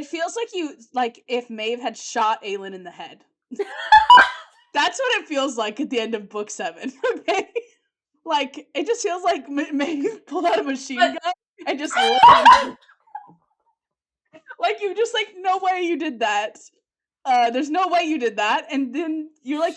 It feels like if Maeve had shot Aelin in the head. That's what it feels like at the end of book 7, okay? Like, it just feels like Maeve pulled out a machine gun and just lit him. Like, you just like, no way you did that. There's no way you did that. And then you're like,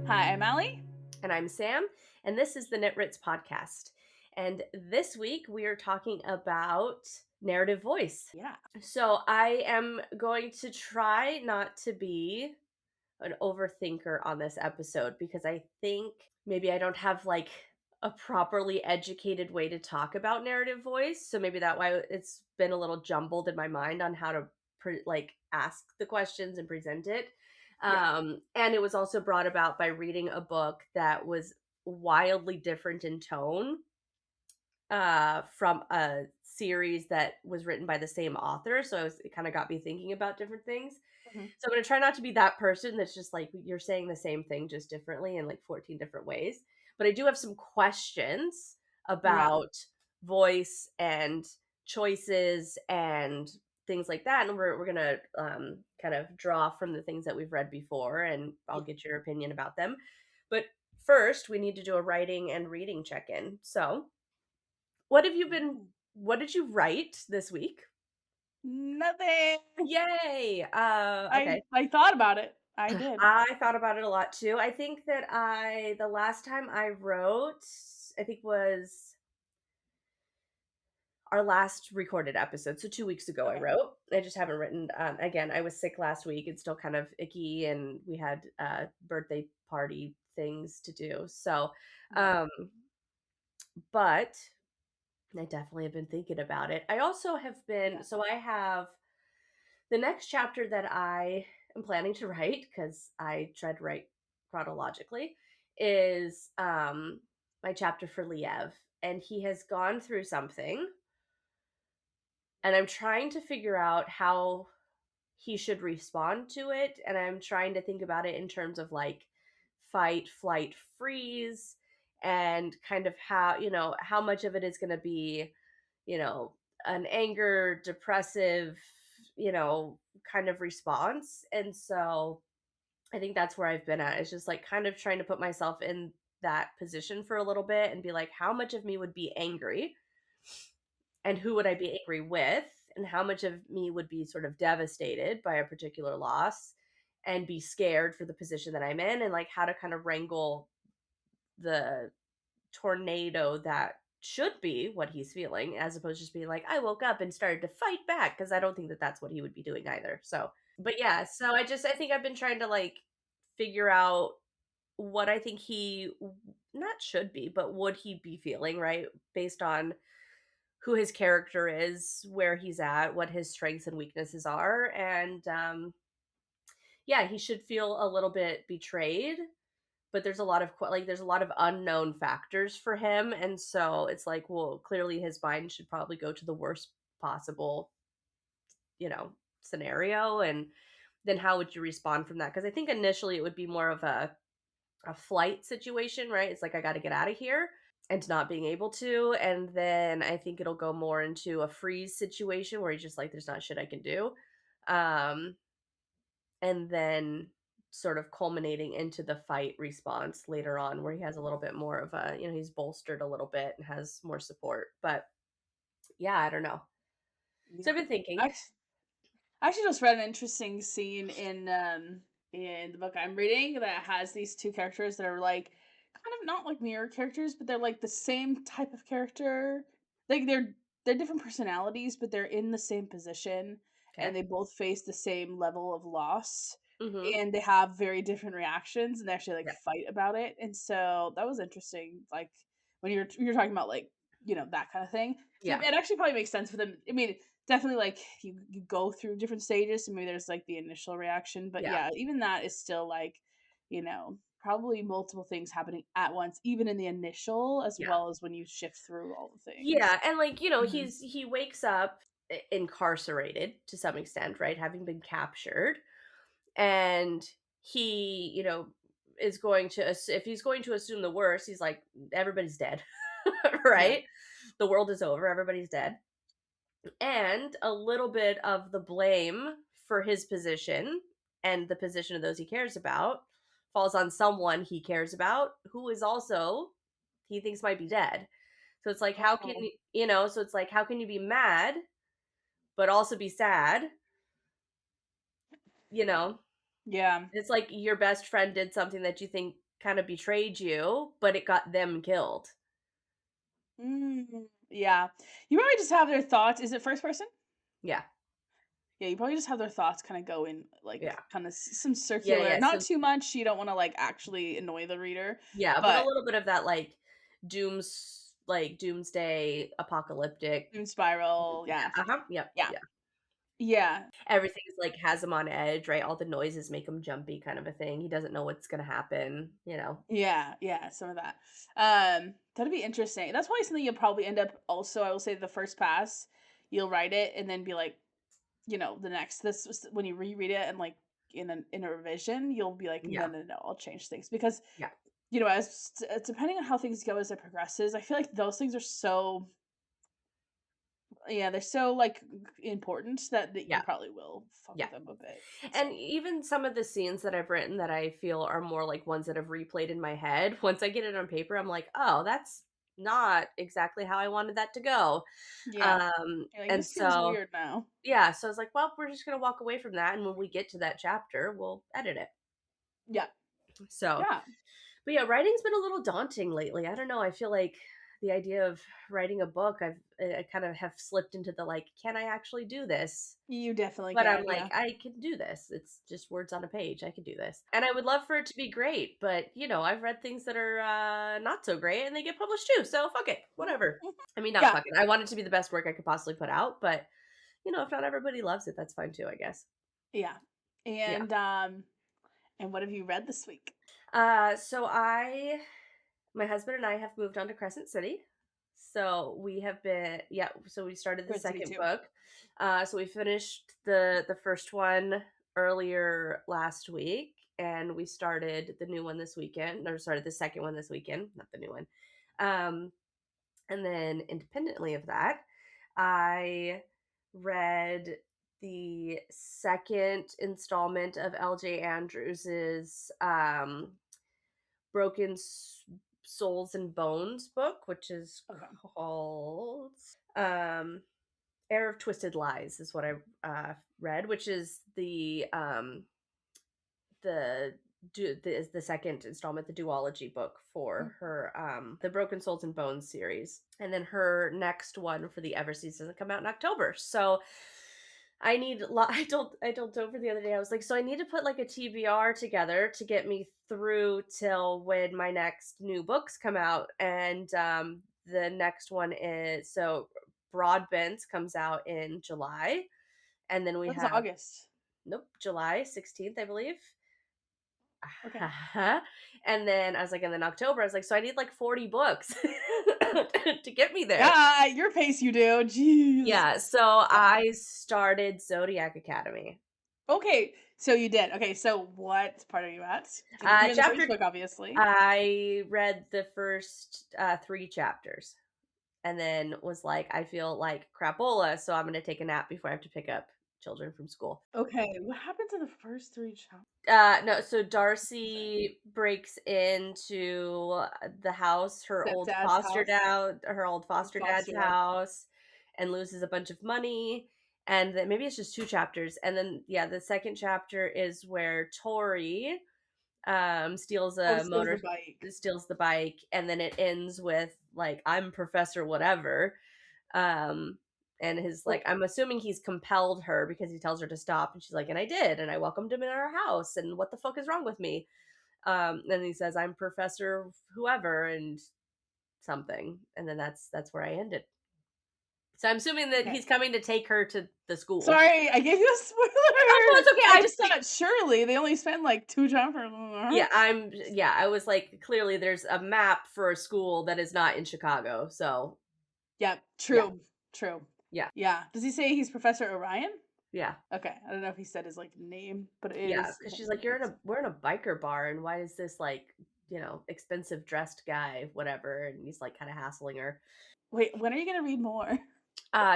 Hi, I'm Allie. And I'm Sam, and this is the Knit Ritz podcast. And this week we are talking about narrative voice. Yeah. So I am going to try not to be an overthinker on this episode because I think maybe I don't have like a properly educated way to talk about narrative voice. So maybe that's why it's been a little jumbled in my mind on how to ask the questions and present it. And it was also brought about by reading a book that was wildly different in tone from a series that was written by the same author. So it kind of got me thinking about different things. Mm-hmm. So I'm going to try not to be that person that's just like, you're saying the same thing just differently in like 14 different ways. But I do have some questions about voice and choices and things like that. And we're going to kind of draw from the things that we've read before, and I'll get your opinion about them. But first, we need to do a writing and reading check-in. So what did you write this week? Nothing. Yay! Okay. I thought about it. I did. I thought about it a lot too. I think that the last time I wrote, I think was our last recorded episode. So 2 weeks ago I wrote. I just haven't written. Again, I was sick last week. It's still kind of icky, and we had birthday party things to do. So, but I definitely have been thinking about it. I also have been, so I have the next chapter that I am planning to write, because I tried to write chronologically, is my chapter for Liev. And he has gone through something, and I'm trying to figure out how he should respond to it. And I'm trying to think about it in terms of like fight, flight, freeze, and kind of how much of it is going to be, an anger, depressive, kind of response. And so I think that's where I've been at. It's just like kind of trying to put myself in that position for a little bit and be like, how much of me would be angry, and who would I be angry with, and how much of me would be sort of devastated by a particular loss and be scared for the position that I'm in, and like how to kind of wrangle the tornado that should be what he's feeling, as opposed to just being like, I woke up and started to fight back, because I don't think that that's what he would be doing either. So, but yeah, so I think I've been trying to like figure out what I think he not should be, but would he be feeling, right? Based on who his character is, where he's at, what his strengths and weaknesses are. And yeah, he should feel a little bit betrayed, but there's a lot of unknown factors for him. And so it's like, well, clearly his mind should probably go to the worst possible, scenario. And then how would you respond from that? Because I think initially it would be more of a flight situation, right? It's like, I got to get out of here, and not being able to. And then I think it'll go more into a freeze situation where he's just like, there's not shit I can do. And then sort of culminating into the fight response later on, where he has a little bit more of a, he's bolstered a little bit and has more support. But yeah, I don't know. So I've been thinking. I actually just read an interesting scene in the book I'm reading that has these two characters that are like kind of not like mirror characters, but they're like the same type of character. Like they're different personalities, but they're in the same position, and they both face the same level of loss. Mm-hmm. And they have very different reactions, and they actually like fight about it. And so that was interesting. Like when you're talking about like, that kind of thing. Yeah. It actually probably makes sense for them. I mean, definitely like you go through different stages, so maybe there's like the initial reaction, but yeah, even that is still like, probably multiple things happening at once, even in the initial, as Yeah. well as when you shift through all the things. Yeah, and, like, Mhm. he wakes up incarcerated to some extent, right, having been captured, and he, is going to if he's going to assume the worst, he's like, "Everybody's dead." Yeah. Right? The world is over, everybody's dead, and a little bit of the blame for his position and the position of those he cares about falls on someone he cares about who is also he thinks might be dead. So it's like, how can Oh, so it's like, how can you be mad but also be sad? You know, yeah. it's like your best friend did something that you think kind of betrayed you, but it got them killed. Yeah. You probably just have their thoughts. Is it first person? Yeah, Yeah, you probably just have their thoughts kinda go in, like, yeah, kinda some yeah, circular yeah. not So too much, you don't wanna, like, actually annoy the reader, yeah, but a but little bit of that doomsday apocalyptic. Doom Spiral, Yeah, yeah. uh-huh, yep, Yeah. yeah. Yeah. Everything's like has him on edge, right? All the noises make him jumpy kind of a thing. He doesn't know what's gonna happen. Yeah, yeah, some of that. That'd be interesting. That's probably something you'll probably end up also, I will say the first pass, you'll write it and then be like, the next this was when you reread it and like in a revision, you'll be like, no, Yeah, no, no, I'll change things because yeah, as depending on how things go as it progresses, I feel like those things are so yeah, they're so like important that you yeah, probably will fuck yeah. with them a bit. And So even some of the scenes that I've written that I feel are more like ones that have replayed in my head, once I get it on paper, I'm like, "Oh, that's not exactly how I wanted that to go." yeah, you're like And this feels so weird now. yeah, so I was like, "Well, we're just gonna walk away from that, and when we get to that chapter, we'll edit it." Yeah, So yeah. but yeah, writing's been a little daunting lately. I don't know. I feel like the idea of writing a book, I kind of have slipped into the like, can I actually do this? You definitely But I'm can. like, Yeah. I can do this. It's just words on a page. I can do this. And I would love for it to be great, but I've read things that are not so great and they get published too. So fuck it. Whatever. I mean, not Yeah, fuck it. I want it to be the best work I could possibly put out, but if not everybody loves it, that's fine too, I guess. yeah. Yeah. And what have you read this week? So my husband and I have moved on to Crescent City. So we have been, yeah. So we started the Good City second 2. book. So we finished the first one earlier last week, and we started the new one this weekend. Or started the second one this weekend, not the new one. Um, and then independently of that, I read the second installment of L.J. Andrews's Broken Souls and Bones book, which is Okay. called um, Air of Twisted Lies, is what I read, which is the second installment, the duology book for her the Broken Souls and Bones series, and then her next one for the Everseas doesn't come out in October. So I told Dover the other day, I was like, so I need to put like a TBR together to get me through till when my next new books come out. And the next one is so Broadbent comes out in July. And then we That was have August. nope, July 16th, I believe. Okay. And then I was like, and then October, I was like, so I need like 40 books to get me there. Yeah, at your pace you do. Jeez. Yeah, so Yeah. I started Zodiac Academy. Okay, so you did. Okay, so what part are you at? You're in the first Chapter book, obviously. I read the first 3 chapters and then was like, I feel like crapola, so I'm gonna take a nap before I have to pick up children from school. Okay, what happens in the first 3 chapters? No, so Darcy breaks into the house, Stepdad's house. her old Or foster dad's foster dad. house, and loses a bunch of money. And then maybe it's just 2 chapters. And then yeah, the second chapter is where Tori Oh, steals the bike. steals the bike, and then it ends with like, I'm Professor whatever. um and his like, Okay. I'm assuming he's compelled her because he tells her to stop, and she's like, and I did, and I welcomed him in our house, and what the fuck is wrong with me? And he says, I'm Professor whoever and something, and then that's where I ended. So I'm assuming that Okay. he's coming to take her to the school. Sorry, I gave you a spoiler it's okay. I just thought surely they only spend like 2 chapters. Yeah, I was like, clearly there's a map for a school that is not in Chicago. So, Yep, yeah, true, true. yeah, Yeah. Does he say he's Professor Orion? yeah, Okay, I don't know if he said his, like, name, but it yeah. is Because him. she's like, we're in a biker bar, and why is this like, expensive dressed guy, whatever? And he's like kind of hassling her. Wait, when are you gonna read more?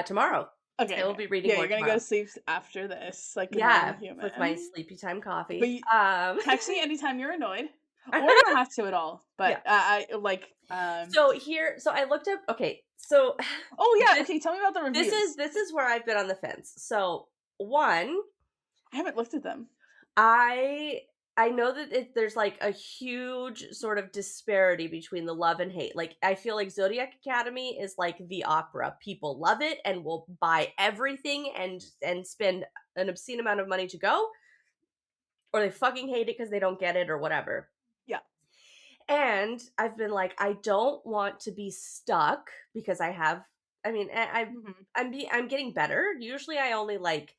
Tomorrow. Okay, I will okay. be reading Yeah, more you're gonna go tomorrow. to sleep after this, like a normal Yeah, with my human. sleepy time But coffee. you text me anytime you're annoyed, or you don't have to at all, but, Yeah. I like, So I looked up. Okay, so oh, yeah, this okay, tell me about the reviews. this is where I've been on the fence. So one, I haven't looked at them. I I know that there's like a huge sort of disparity between the love and hate. Like I feel like Zodiac Academy is like the opera. People love it and will buy everything and spend an obscene amount of money to go, or they fucking hate it because they don't get it or whatever. Yeah. And I've been like, I don't want to be stuck because I have. I mean, Mhm. I'm getting better. Usually, I only like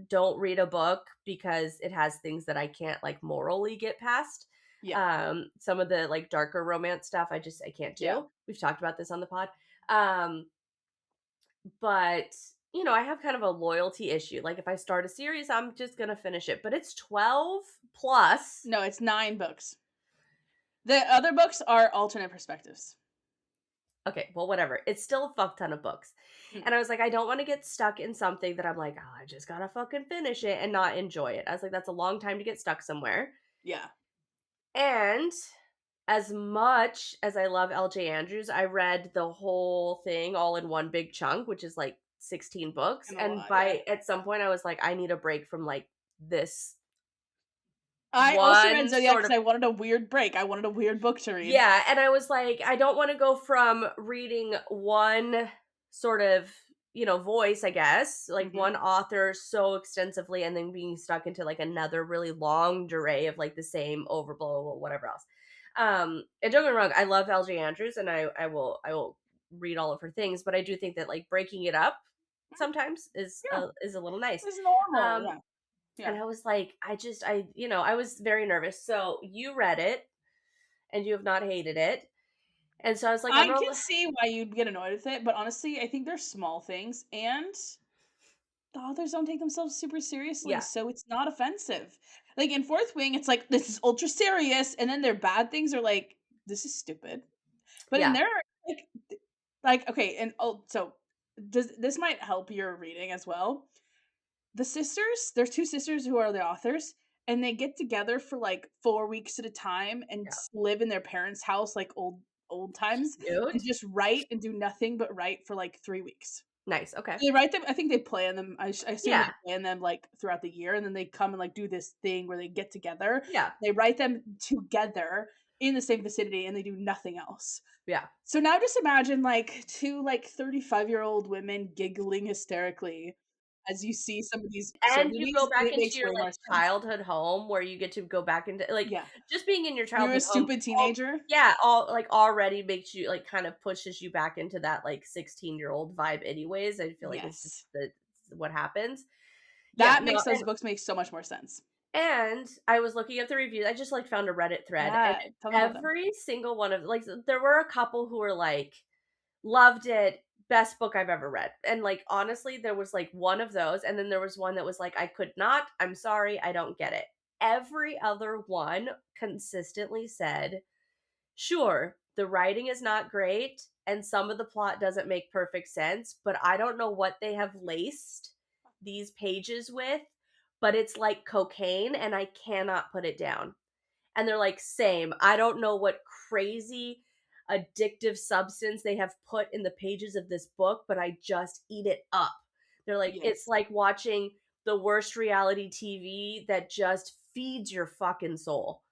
don't read a book because it has things that I can't like morally get past. Yeah, Some of the like darker romance stuff I can't yeah. do. We've talked about this on the pod. Um, but I have kind of a loyalty issue. Like if I start a series, I'm just gonna finish it. But it's 12 plus. No, it's 9 books. The other books are alternate perspectives. Okay, well, whatever. It's still a fuck ton of books. Mm, And I was like, I don't want to get stuck in something that I'm like, oh, I just gotta fucking finish it and not enjoy it. I was like, that's a long time to get stuck somewhere. yeah. And as much as I love LJ Andrews, I read the whole thing all in one big chunk, which is like 16 books. And a And lot, yeah. by at some point I was like, I need a break from like this I also read one Zodiac sort because of. I wanted a weird break. I wanted a weird book to read. Yeah, and I was like, I don't want to go from reading one sort of, voice, I guess, like Mhm. one author so extensively and then being stuck into like another really long durée of like the same overblow or whatever else. And don't get me wrong, I love LJ Andrews and I will read all of her things, but I do think that like breaking it up sometimes Yeah, is a little nice. it's normal, Um yeah, and yeah. I was like, I was very nervous. So you read it and you have not hated it. And so I was like, I'm I gonna can see why you'd get annoyed with it, but honestly, I think they're small things, and the authors don't take themselves super seriously, yeah, so it's not offensive. Like, in Fourth Wing, it's like, "This is ultra serious," and then their bad things are like, "This is stupid." But in yeah, there, like okay, and oh, so does this might help your reading as well. The sisters, there's 2 sisters who are the authors, and they get together for, like, 4 weeks at a time and yeah. live in their parents' house like old times, and Cute. just write and do nothing but write for, like, 3 weeks. Nice. Okay. They write them, I think they plan them, I assume they Yeah. plan them, like, throughout the year, and then they come and, like, do this thing where they get together. Yeah. They write them together in the same vicinity, and they do nothing else. Yeah. So now just imagine, like, 2, like, 35-year-old women giggling hysterically as you see some of these And you go absurdities, and back it into makes your way like more sense. childhood home where you get to go back into like Yeah. just being in your You're a childhood home. stupid All, teenager? yeah, all like already makes you like kind of pushes you back into that like 16-year-old vibe anyways. I feel like it's just Yes. what happens. Yeah, That no, makes those books make so much more sense. and I was looking at the reviews. I just like found a Reddit thread and Yeah, tell me about them. every single one of like there were a couple who were like loved it, best book I've ever read. And like honestly, there was like one of those and then there was one that was like I could not, I'm sorry, I don't get it. Every other one consistently said, "Sure, the writing is not great and some of the plot doesn't make perfect sense, but I don't know what they have laced these pages with, but it's like cocaine and I cannot put it down." And they're like, same. I don't know what crazy addictive substance they have put in the pages of this book, but I just eat it up. They're like, it's Yes. like watching the worst reality TV that just feeds your fucking soul.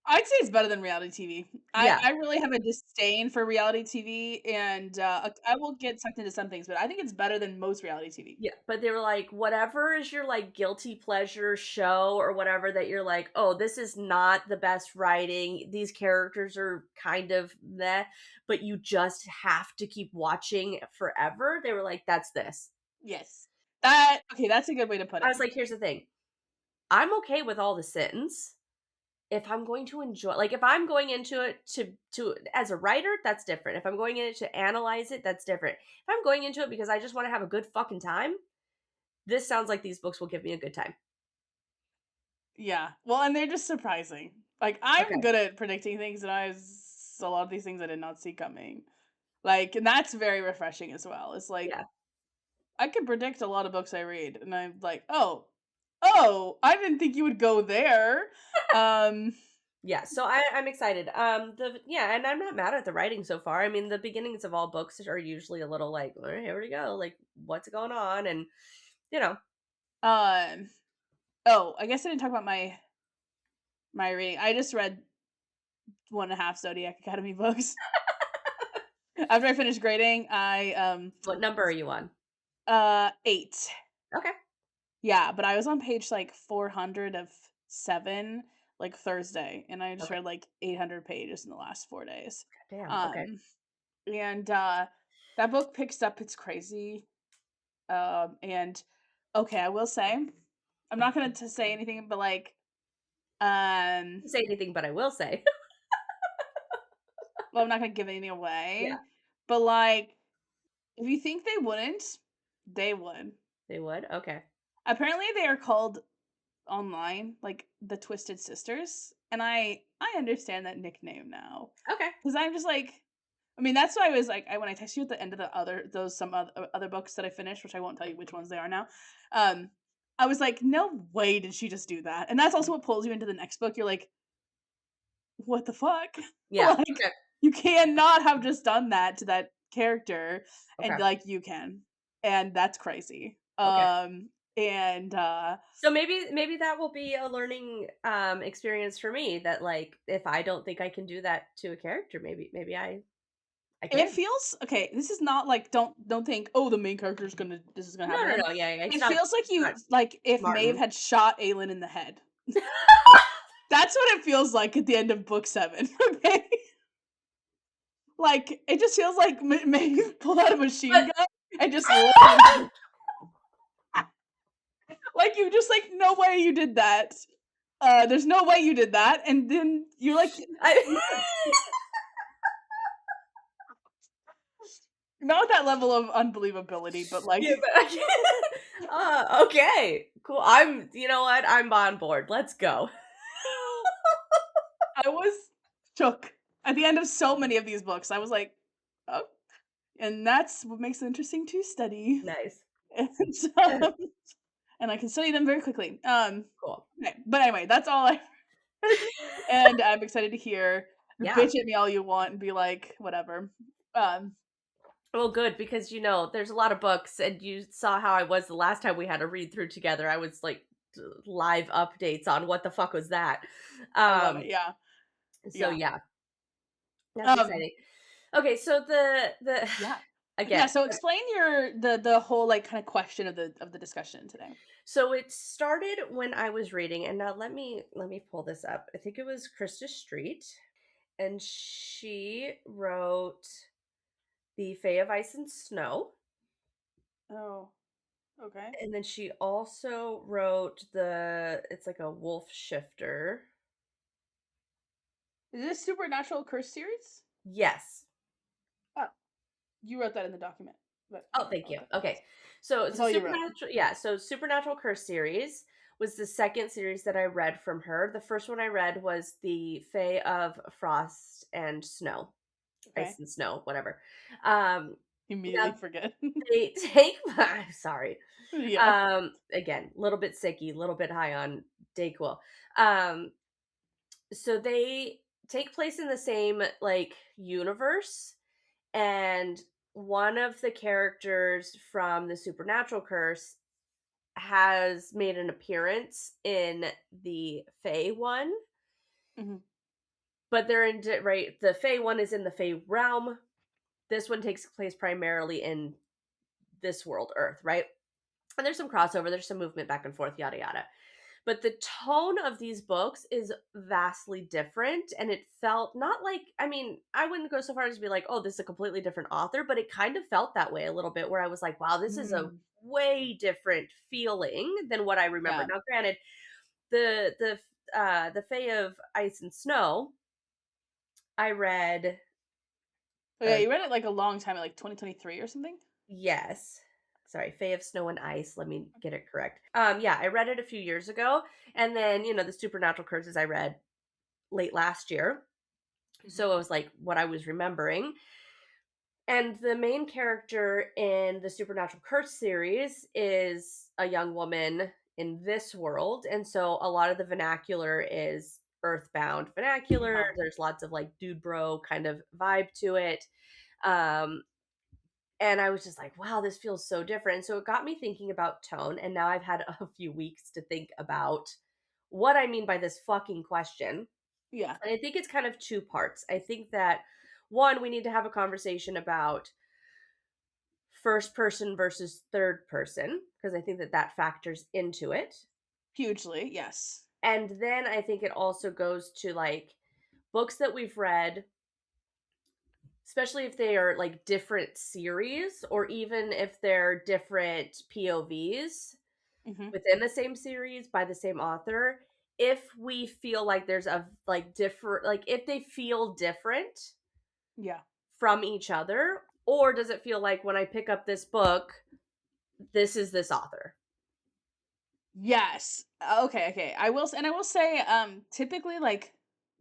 I'd say it's better than reality TV. Yeah. I really have a disdain for reality TV, and, I will get sucked into some things, but I think it's better than most reality TV. Yeah, but they were like, whatever is your like guilty pleasure show or whatever that you're like, oh, this is not the best writing. These characters are kind of meh, but you just have to keep watching forever. They were like, that's this. Yes. That's a good way to put I it. was like, here's the thing. I'm okay with all the sins if I'm going to enjoy, like, if I'm going into it to as a writer, that's different. If I'm going in it to analyze it, that's different. If I'm going into it because I just want to have a good fucking time, this sounds like these books will give me a good time. Yeah. Well, and they're just surprising. Like, I'm Okay. good at predicting things, and a lot of these things I did not see coming. Like, and that's very refreshing as well. It's like Yeah. I can predict a lot of books I read, and I'm like, oh, I didn't think you would go there. Um, Yeah, so I'm excited. And I'm not mad at the writing so far. I mean, the beginnings of all books are usually a little like, all right, here we go, like what's going on, and you know, um. Oh, I guess I didn't talk about my reading. I just read 1.5 Zodiac Academy books. After I finished grading, I what number are you on? 8. Okay, Yeah, but I was on page like 400 of 7 like Thursday, and I just okay, read like 800 pages in the last 4 days. damn, okay, Um and that book picks up its crazy. And okay, I will say I'm not going to say anything, but like um say anything, but I will say, well, I'm not going to give anything yeah, away, but like if you think they wouldn't, they would. they would. Okay, Apparently they are called online, like the Twisted Sisters, and I understand that nickname now okay, because I'm just like, I mean, that's why I was like, when I text you at the end of the other books that I finished, which I won't tell you which ones they are now. Um, I was like, no way did she just do that, and that's also what pulls you into the next book. You're like, what the fuck? yeah, Like, okay, you cannot have just done that to that character, and okay, like you can, and that's crazy. okay. And So maybe that will be a learning experience for me. That like if I don't think I can do that to a character, maybe I It can. feels okay. This is not like don't think, oh, the main character is gonna this is gonna No, happen to no, them. no. Yeah, yeah. It feels like It's not like if Maeve Martin. had shot Aelin in the head. That's what it feels like at the end of book 7. Okay, like it just feels like Maeve pulled out a machine But gun and just loaded. Like you just like no way you did that. There's no way you did that, and then you're like I not at that level of unbelievability, but like yeah, but okay, cool. You know what? I'm on board. Let's go. I was shook at the end of so many of these books. I was like, oh, and that's what makes it interesting to study. Nice. And, um, and I can study them very quickly. Cool. Okay. But anyway, that's all I heard. And I'm excited to hear. Yeah. Bitch at me all you want and be like, whatever. Um, Well, good because there's a lot of books, and you saw how I was the last time we had a read through together. I was like live updates on what the fuck was that. I love it. Um. Yeah. So Yeah. yeah, that's Um, exciting. Okay, so the yeah. Yeah. again, So explain the whole like kind of question of the discussion today. so it started when I was reading, and now let me pull this up. I think it was Krista Street, and she wrote The Fae of Ice and Snow, Oh, okay. and then she also wrote it's like a wolf shifter. Is this Supernatural Curse series? Yes. Oh, you wrote that in the document, but Oh, thank I'll you. cut that. Okay. So it's That's a all you wrote. supernatural, yeah. So Supernatural Curse series was the second series that I read from her. The first one I read was The Fae of Frost and Snow, Ice Okay. and Snow, whatever. Um, Immediately now forget. they take sorry. Yeah. Again, a little bit sicky, a little bit high on Dayquil. Um, so they take place in the same like universe, and one of the characters from the Supernatural Curse has made an appearance in the Fae one, Mhm. but they're in right. The Fae one is in the Fae realm. This one takes place primarily in this world, Earth, right? And there's some crossover. There's some movement back and forth, yada yada. but the tone of these books is vastly different, and it felt not like, I mean, I wouldn't go so far as to be like, "Oh, this is a completely different author," but it kind of felt that way a little bit where I was like, "Wow, this is a Mm, way different feeling than what I remember." yeah. Now, granted, the Fae of Ice and Snow, I read Oh, yeah, uh, you read it, like, a long time, like, 2023 or something? yes. Sorry, Fae of Snow and Ice, let me get it correct. Yeah, I read it a few years ago, and then, the Supernatural Curses I read late last year. Mhm. So it was like what I was remembering. And the main character in the Supernatural Curse series is a young woman in this world. And so a lot of the vernacular is earthbound vernacular. Uh-huh. There's lots of like dude bro kind of vibe to it. Um, and I was just like, wow, this feels so different. So it got me thinking about tone. And now I've had a few weeks to think about what I mean by this fucking question. Yeah. And I think it's kind of two parts. I think that one, we need to have a conversation about first person versus third person because I think that that factors into it. Hugely, yes. And then I think it also goes to like books that we've read, especially if they are like different series or even if they're different POVs Mhm. within the same series by the same author. If we feel like there's a like different, like if they feel different Yeah. from each other, or does it feel like when I pick up this book, this is this author? Yes. Okay. I will say, typically, like,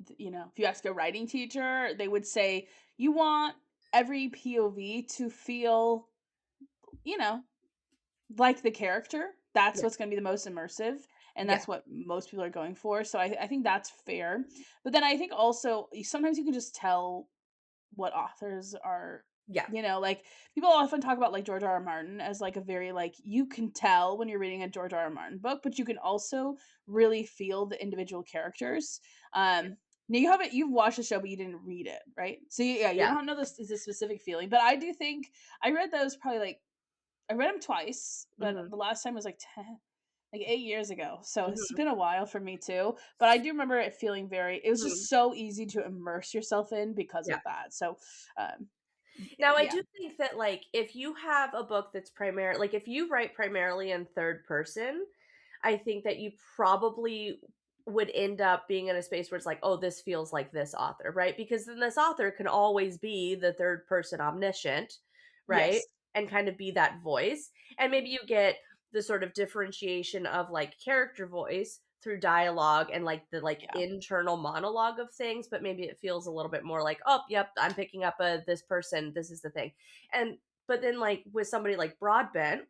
if you ask a writing teacher, they would say you want every POV to feel, you know, like the character. That's Yeah. what's gonna be the most immersive, and Yeah. that's what most people are going for, so I think that's fair. But then I think also, sometimes you can just tell what authors are, Yeah. like, people often talk about, like, George R. R. Martin as, like, a very, like, you can tell when you're reading a George R. R. Martin book, but you can also really feel the individual characters. Now you've watched the show, but you didn't read it, right? So, yeah, you Yeah. don't know this is a specific feeling, but I do think I read those probably, like, I read them twice, but Mhm. the last time was, like, 8 years ago, so it's Mhm. been a while for me too, but I do remember it feeling very it was Mhm. just so easy to immerse yourself in because Yeah. of that, so, um, Now I yeah. do think that, like, if you have a book that's like, if you write primarily in third person, I think that you probably would end up being in a space where it's like, "Oh, this feels like this author," right? Because then this author can always be the third person omniscient, right? Yes. And kind of be that voice. And maybe you get the sort of differentiation of like character voice through dialogue and like the like Yeah. internal monologue of things, but maybe it feels a little bit more like, "Oh, yep, I'm picking up a this person, this is the thing." And but then like with somebody like Broadbent,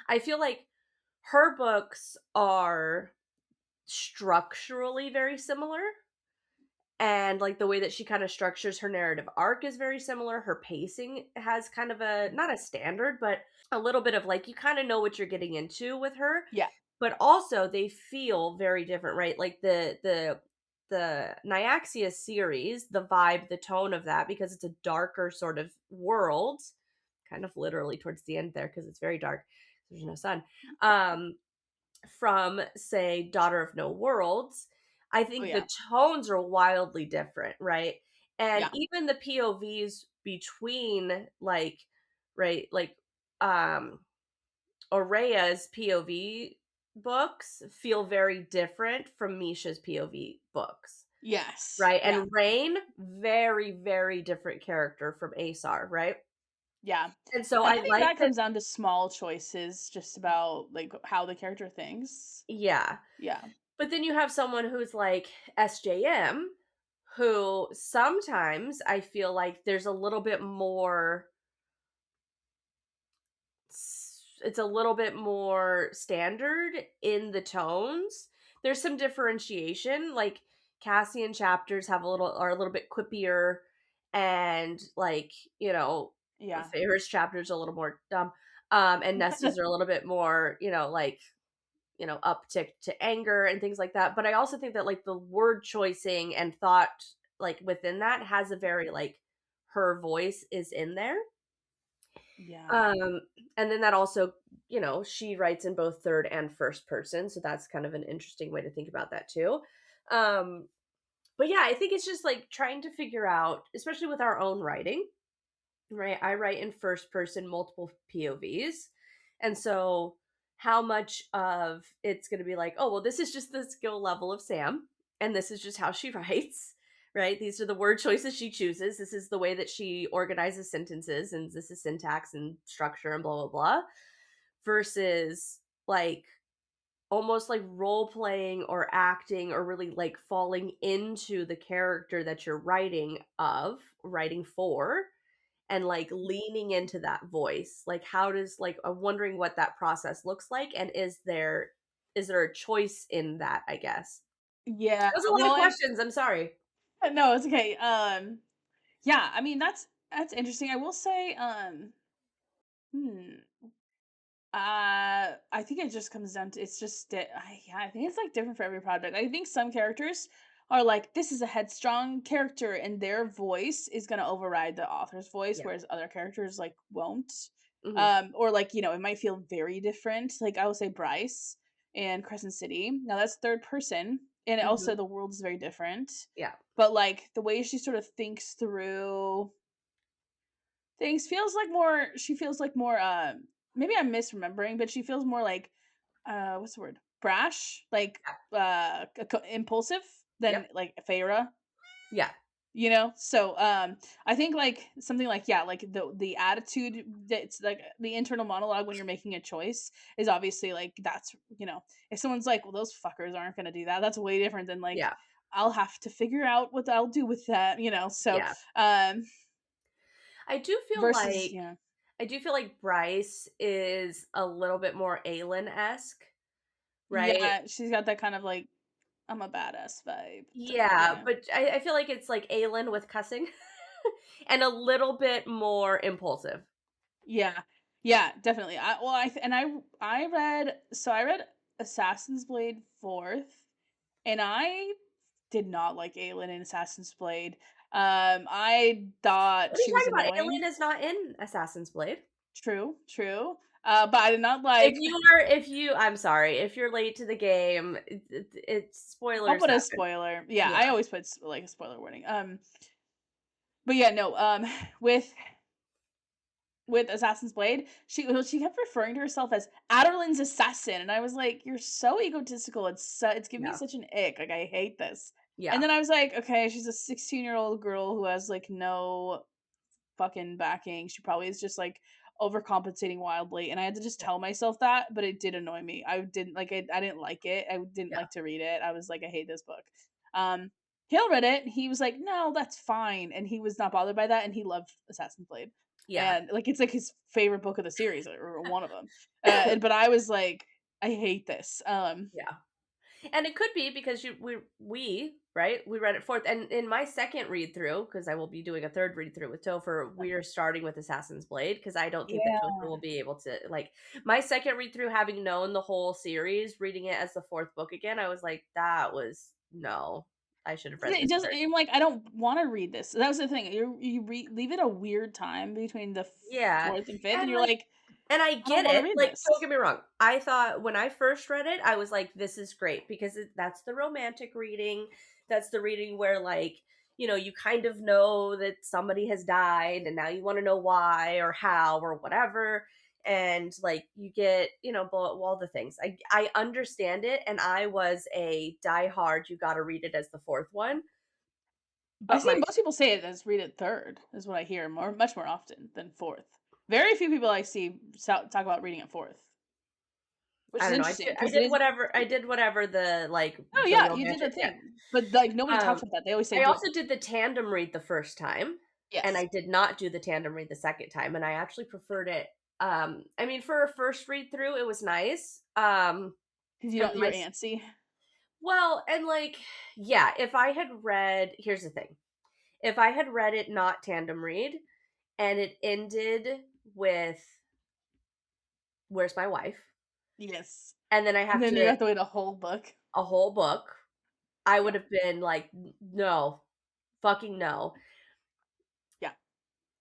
I feel like her books are structurally very similar, and like the way that she kind of structures her narrative arc is very similar. Her pacing has kind of a not a standard, but a little bit of like you kind of know what you're getting into with her, Yeah. but also they feel very different, right? Like the Nyaxia series, the vibe, the tone of that, because it's a darker sort of world, kind of literally towards the end there because it's very dark. There's no sun. Um, from say Daughter of No Worlds, I Oh, think yeah. the tones are wildly different, right? And Yeah. even the POVs between like right like um Oraya's POV books feel very different from Misha's POV books, Yes. right? Yeah. And Rain, very, very different character from Asar, right? Yeah. And so And I I think like that that. comes down to small choices just about, like, how the character thinks. Yeah. Yeah. But then you have someone who's like SJM, who sometimes I feel like there's a little bit more it's a little bit more standard in the tones. There's some differentiation, like Cassian chapters have a little are a little bit quippier, and like, Yeah. Feyre's chapters are a little more dumb. And Nesta's are a little bit more, like, uptick to anger and things like that. But I also think that like the word choicing and thought like within that has a very like her voice is in there. Yeah. Um, and then that also, she writes in both third and first person, so that's kind of an interesting way to think about that too. Um, but yeah, I think it's just like trying to figure out, especially with our own writing, right? I write in first person, multiple POVs. And so how much of it's going to be like, oh, well, this is just the skill level of Sam, and this is just how she writes, right? These are the word choices she chooses. This is the way that she organizes sentences, and this is syntax and structure and blah, blah, blah. Versus like almost like role playing or acting or really like falling into the character that you're writing for, and like leaning into that voice. Like how does like I'm wondering what that process looks like, and is there a choice in that, I guess. Yeah. That's a lot Well, of I questions, I'm sorry. no, it's okay. Yeah, I mean that's interesting. I will say, hmm. I think it just comes down to it's just yeah, I think it's like different for every project. I think some characters are like this is a headstrong character and their voice is going to override the author's voice, Yeah. whereas other characters like won't. Mhm. Or like, it might feel very different. Like I would say Bryce and Crescent City. Now that's third person and Mhm. also the world is very different. Yeah. But like the way she sort of thinks through things feels like more she feels like more maybe I'm misremembering, but she feels more like what's the word? Brash, like Yeah. impulsive than Yep. like Feyre, Yeah. So I think like something like yeah, like the attitude that's like the internal monologue when you're making a choice is obviously like that's if someone's like, well, those fuckers aren't gonna do that, that's way different than like Yeah. I'll have to figure out what I'll do with that, so Yeah. um I do feel versus like I do feel like Bryce is a little bit more Aelin-esque, right? yeah, she's got that kind of like I'm a badass vibe thing. Yeah, Yeah. but I feel like it's like Aelin with cussing and a little bit more impulsive. Yeah. Yeah, definitely. I read Assassin's Blade 4th and I did not like Aelin in Assassin's Blade. I thought What are you she was talking about? annoying. Aelin is not in Assassin's Blade. True, true. But I did not If like you are if you I'm sorry, if you're late to the game, it's I'll spoilers put a happen. spoiler. Yeah, Yeah, I always put like a spoiler warning. But yeah, no, with Assassin's Blade, she kept referring to herself as Aderlin's assassin, and I was like, "You're so egotistical. It's giving me yeah, such an ick. Like I hate this." And yeah, then I was like, "Okay, she's a 16-year-old girl who has like no fucking backing. She probably is just like overcompensating wildly." And I had to just yeah, tell myself that, but it did annoy me. I didn't like it. I didn't like it. I didn't yeah, like to read it. I was like, "I hate this book." Um, Hale read it. He was like, "No, that's fine," and he was not bothered by that, and he loved Assassin's Blade yeah. and like it's like his favorite book of the series or one of them. But I was like, I hate this. Yeah. And it could be because right? We read it fourth. And in my second read through, because I will be doing a third read through with Topher, we are starting with Assassin's Blade because I don't think that Topher Yeah, will be able to like my second read through, having known the whole series, reading it as the fourth book again, I was like, that was no. I should have read it this doesn't. first. I'm like, I don't want to read this. That was the thing. Leave it a weird time between the Yeah. fourth and fifth, and And you're like like, and I I don't get want to it. read Like, don't this. get me wrong. I thought when I first read it, I was like, this is great because that's the romantic reading. That's the reading where, like, you kind of know that somebody has died and now you want to know why or how or whatever. And like, you get, all the things. I understand it. And I was a diehard, you got to read it as the fourth one. I But see my most people say it as read it third is what I hear much more often than fourth. Very few people I see talk about reading it fourth, which I is don't know. interesting I because it did is. whatever I did whatever the like Oh the yeah, you did the romantic, yeah. thing, but like nobody talks Um, about that. They always say I do it. also did the tandem read the first time, and Yes. I did not do the tandem read the second time, and I actually preferred it. I mean, for a first read through, it was nice. 'Cause And you're my antsy. well, and like, yeah, if I had read, here's the thing: if I had read it not tandem read, and it ended with "Where's my wife," Yes. and then I And have then you to have to wait a whole book. a whole book, I would Yeah. have been like, no, fucking no. Yeah.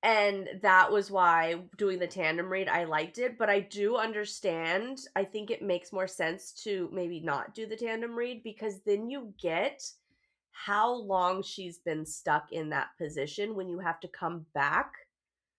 And that was why doing the tandem read, I liked it, but I do understand. I think it makes more sense to maybe not do the tandem read because then you get how long she's been stuck in that position when you have to come back.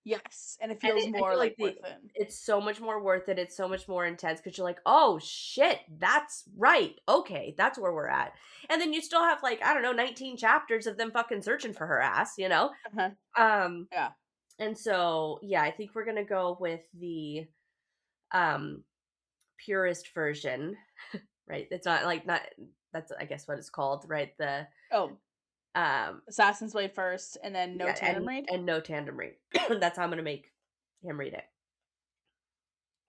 Yes, and it And feels I more, feel like like, worth it. it's so much more worth it. It's so much more intense because 'cause you're like, "Oh, shit, that's right. Okay, that's where we're at." And then you still have, like, I don't know, 19 chapters of them fucking searching for her ass, you know? Uh-huh. Um, Yeah. and so, yeah, I think we're gonna go with the, um, purest version, right? It's not like not that's, I guess, what it's called, right? Oh, Um Assassin's Blade first, and then no yeah, tandem read? and no tandem read. That's how I'm gonna make him read it.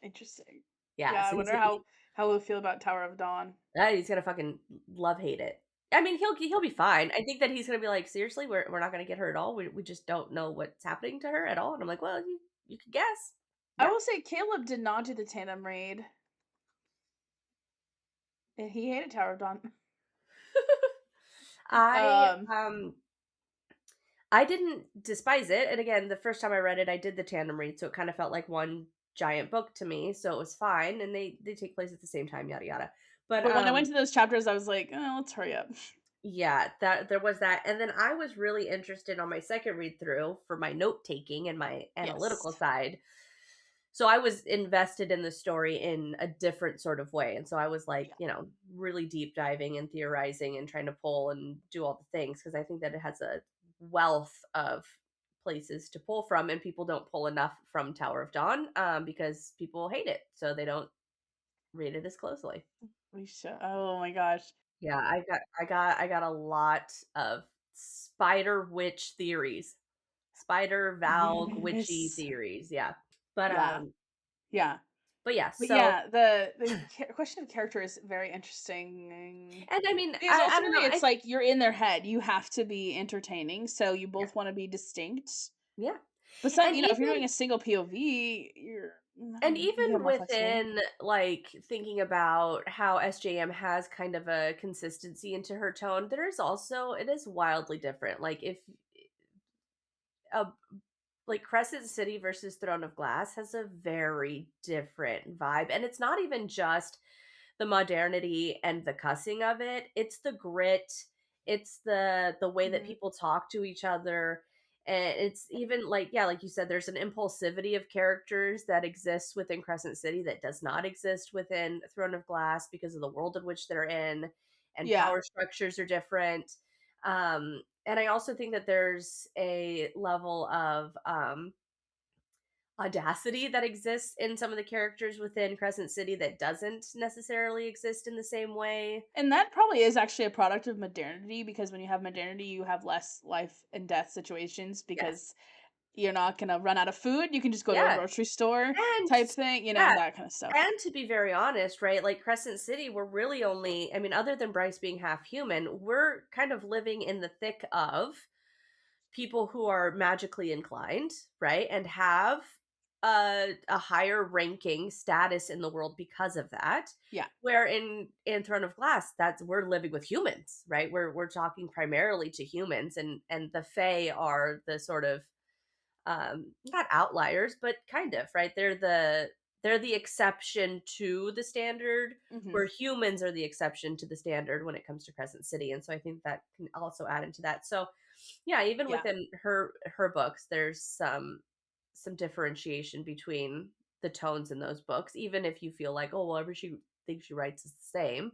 Interesting. Yeah, Yeah, I so wonder how we'll feel about Tower of Dawn. he's gonna fucking love hate it. I mean, he'll be fine. I think that he's gonna be like, "Seriously, we're not gonna get her at all? We just don't know what's happening to her at all?" And I'm like, "Well, you could guess." I Yeah. will say Caleb did not do the tandem raid, and he hated Tower of Dawn. I, Um, I didn't despise it, and again, the first time I read it, I did the tandem read, so it kinda felt like one giant book to me, so it was fine, and they take place at the same time, yada yada. But, but when I went to those chapters, I was like, "Oh, let's hurry up." yeah, that there was that, and then I was really interested on my second read through for my note taking and my Yes. analytical side. So I was invested in the story in a different sort of way, and so I was like, Yeah. really deep diving and theorizing and trying to pull and do all the things because I think that it has a wealth of places to pull from, and people don't pull enough from Tower of Dawn because people hate it, so they don't read it as closely. We should. Oh my gosh. Yeah, I got a lot of spider witch theories. Spider Valg witchy Yes. theories, yeah. But, Yeah. Yeah. but yeah, But so yeah, the question of character is very interesting. and I mean, Because I don't know, ultimately, it's like you're in their head. You have to be entertaining, so you yeah, both want to be distinct. yeah. But And if you're doing even a single POV, and you have even more flexibility. within, like, thinking about how SJM has kind of a consistency into her tone, there's also it is wildly different. Like, if a like Crescent City versus Throne of Glass has a very different vibe. And it's not even just the modernity and the cussing of it. It's the grit. It's the way that Mhm. people talk to each other. And it's even like, yeah, like you said, there's an impulsivity of characters that exists within Crescent City that does not exist within Throne of Glass because of the world in which they're in, and Yeah. power structures are different. And I also think that there's a level of audacity that exists in some of the characters within Crescent City that doesn't necessarily exist in the same way. And that probably is actually a product of modernity because when you have modernity, you have less life and death situations Yes. because you're not gonna run out of food. You can just go to a Yeah. grocery store And type thing, yeah. that kind of stuff. And to be very honest, right? Like Crescent City, we're really only, I mean, other than Bryce being half human, we're kind of living in the thick of people who are magically inclined, right? And have a higher ranking status in the world because of that. Yeah. Where in Throne of Glass, that's we're living with humans, right? We're talking primarily to humans, and the Fae are the sort of not outliers, but kind of, right? They're the exception to the standard, Mhm. where humans are the exception to the standard when it comes to Crescent City. And so I think that can also add into that. So yeah, even Yeah. within her books, there's some differentiation between the tones in those books, even if you feel like, oh well, everything she writes is the same.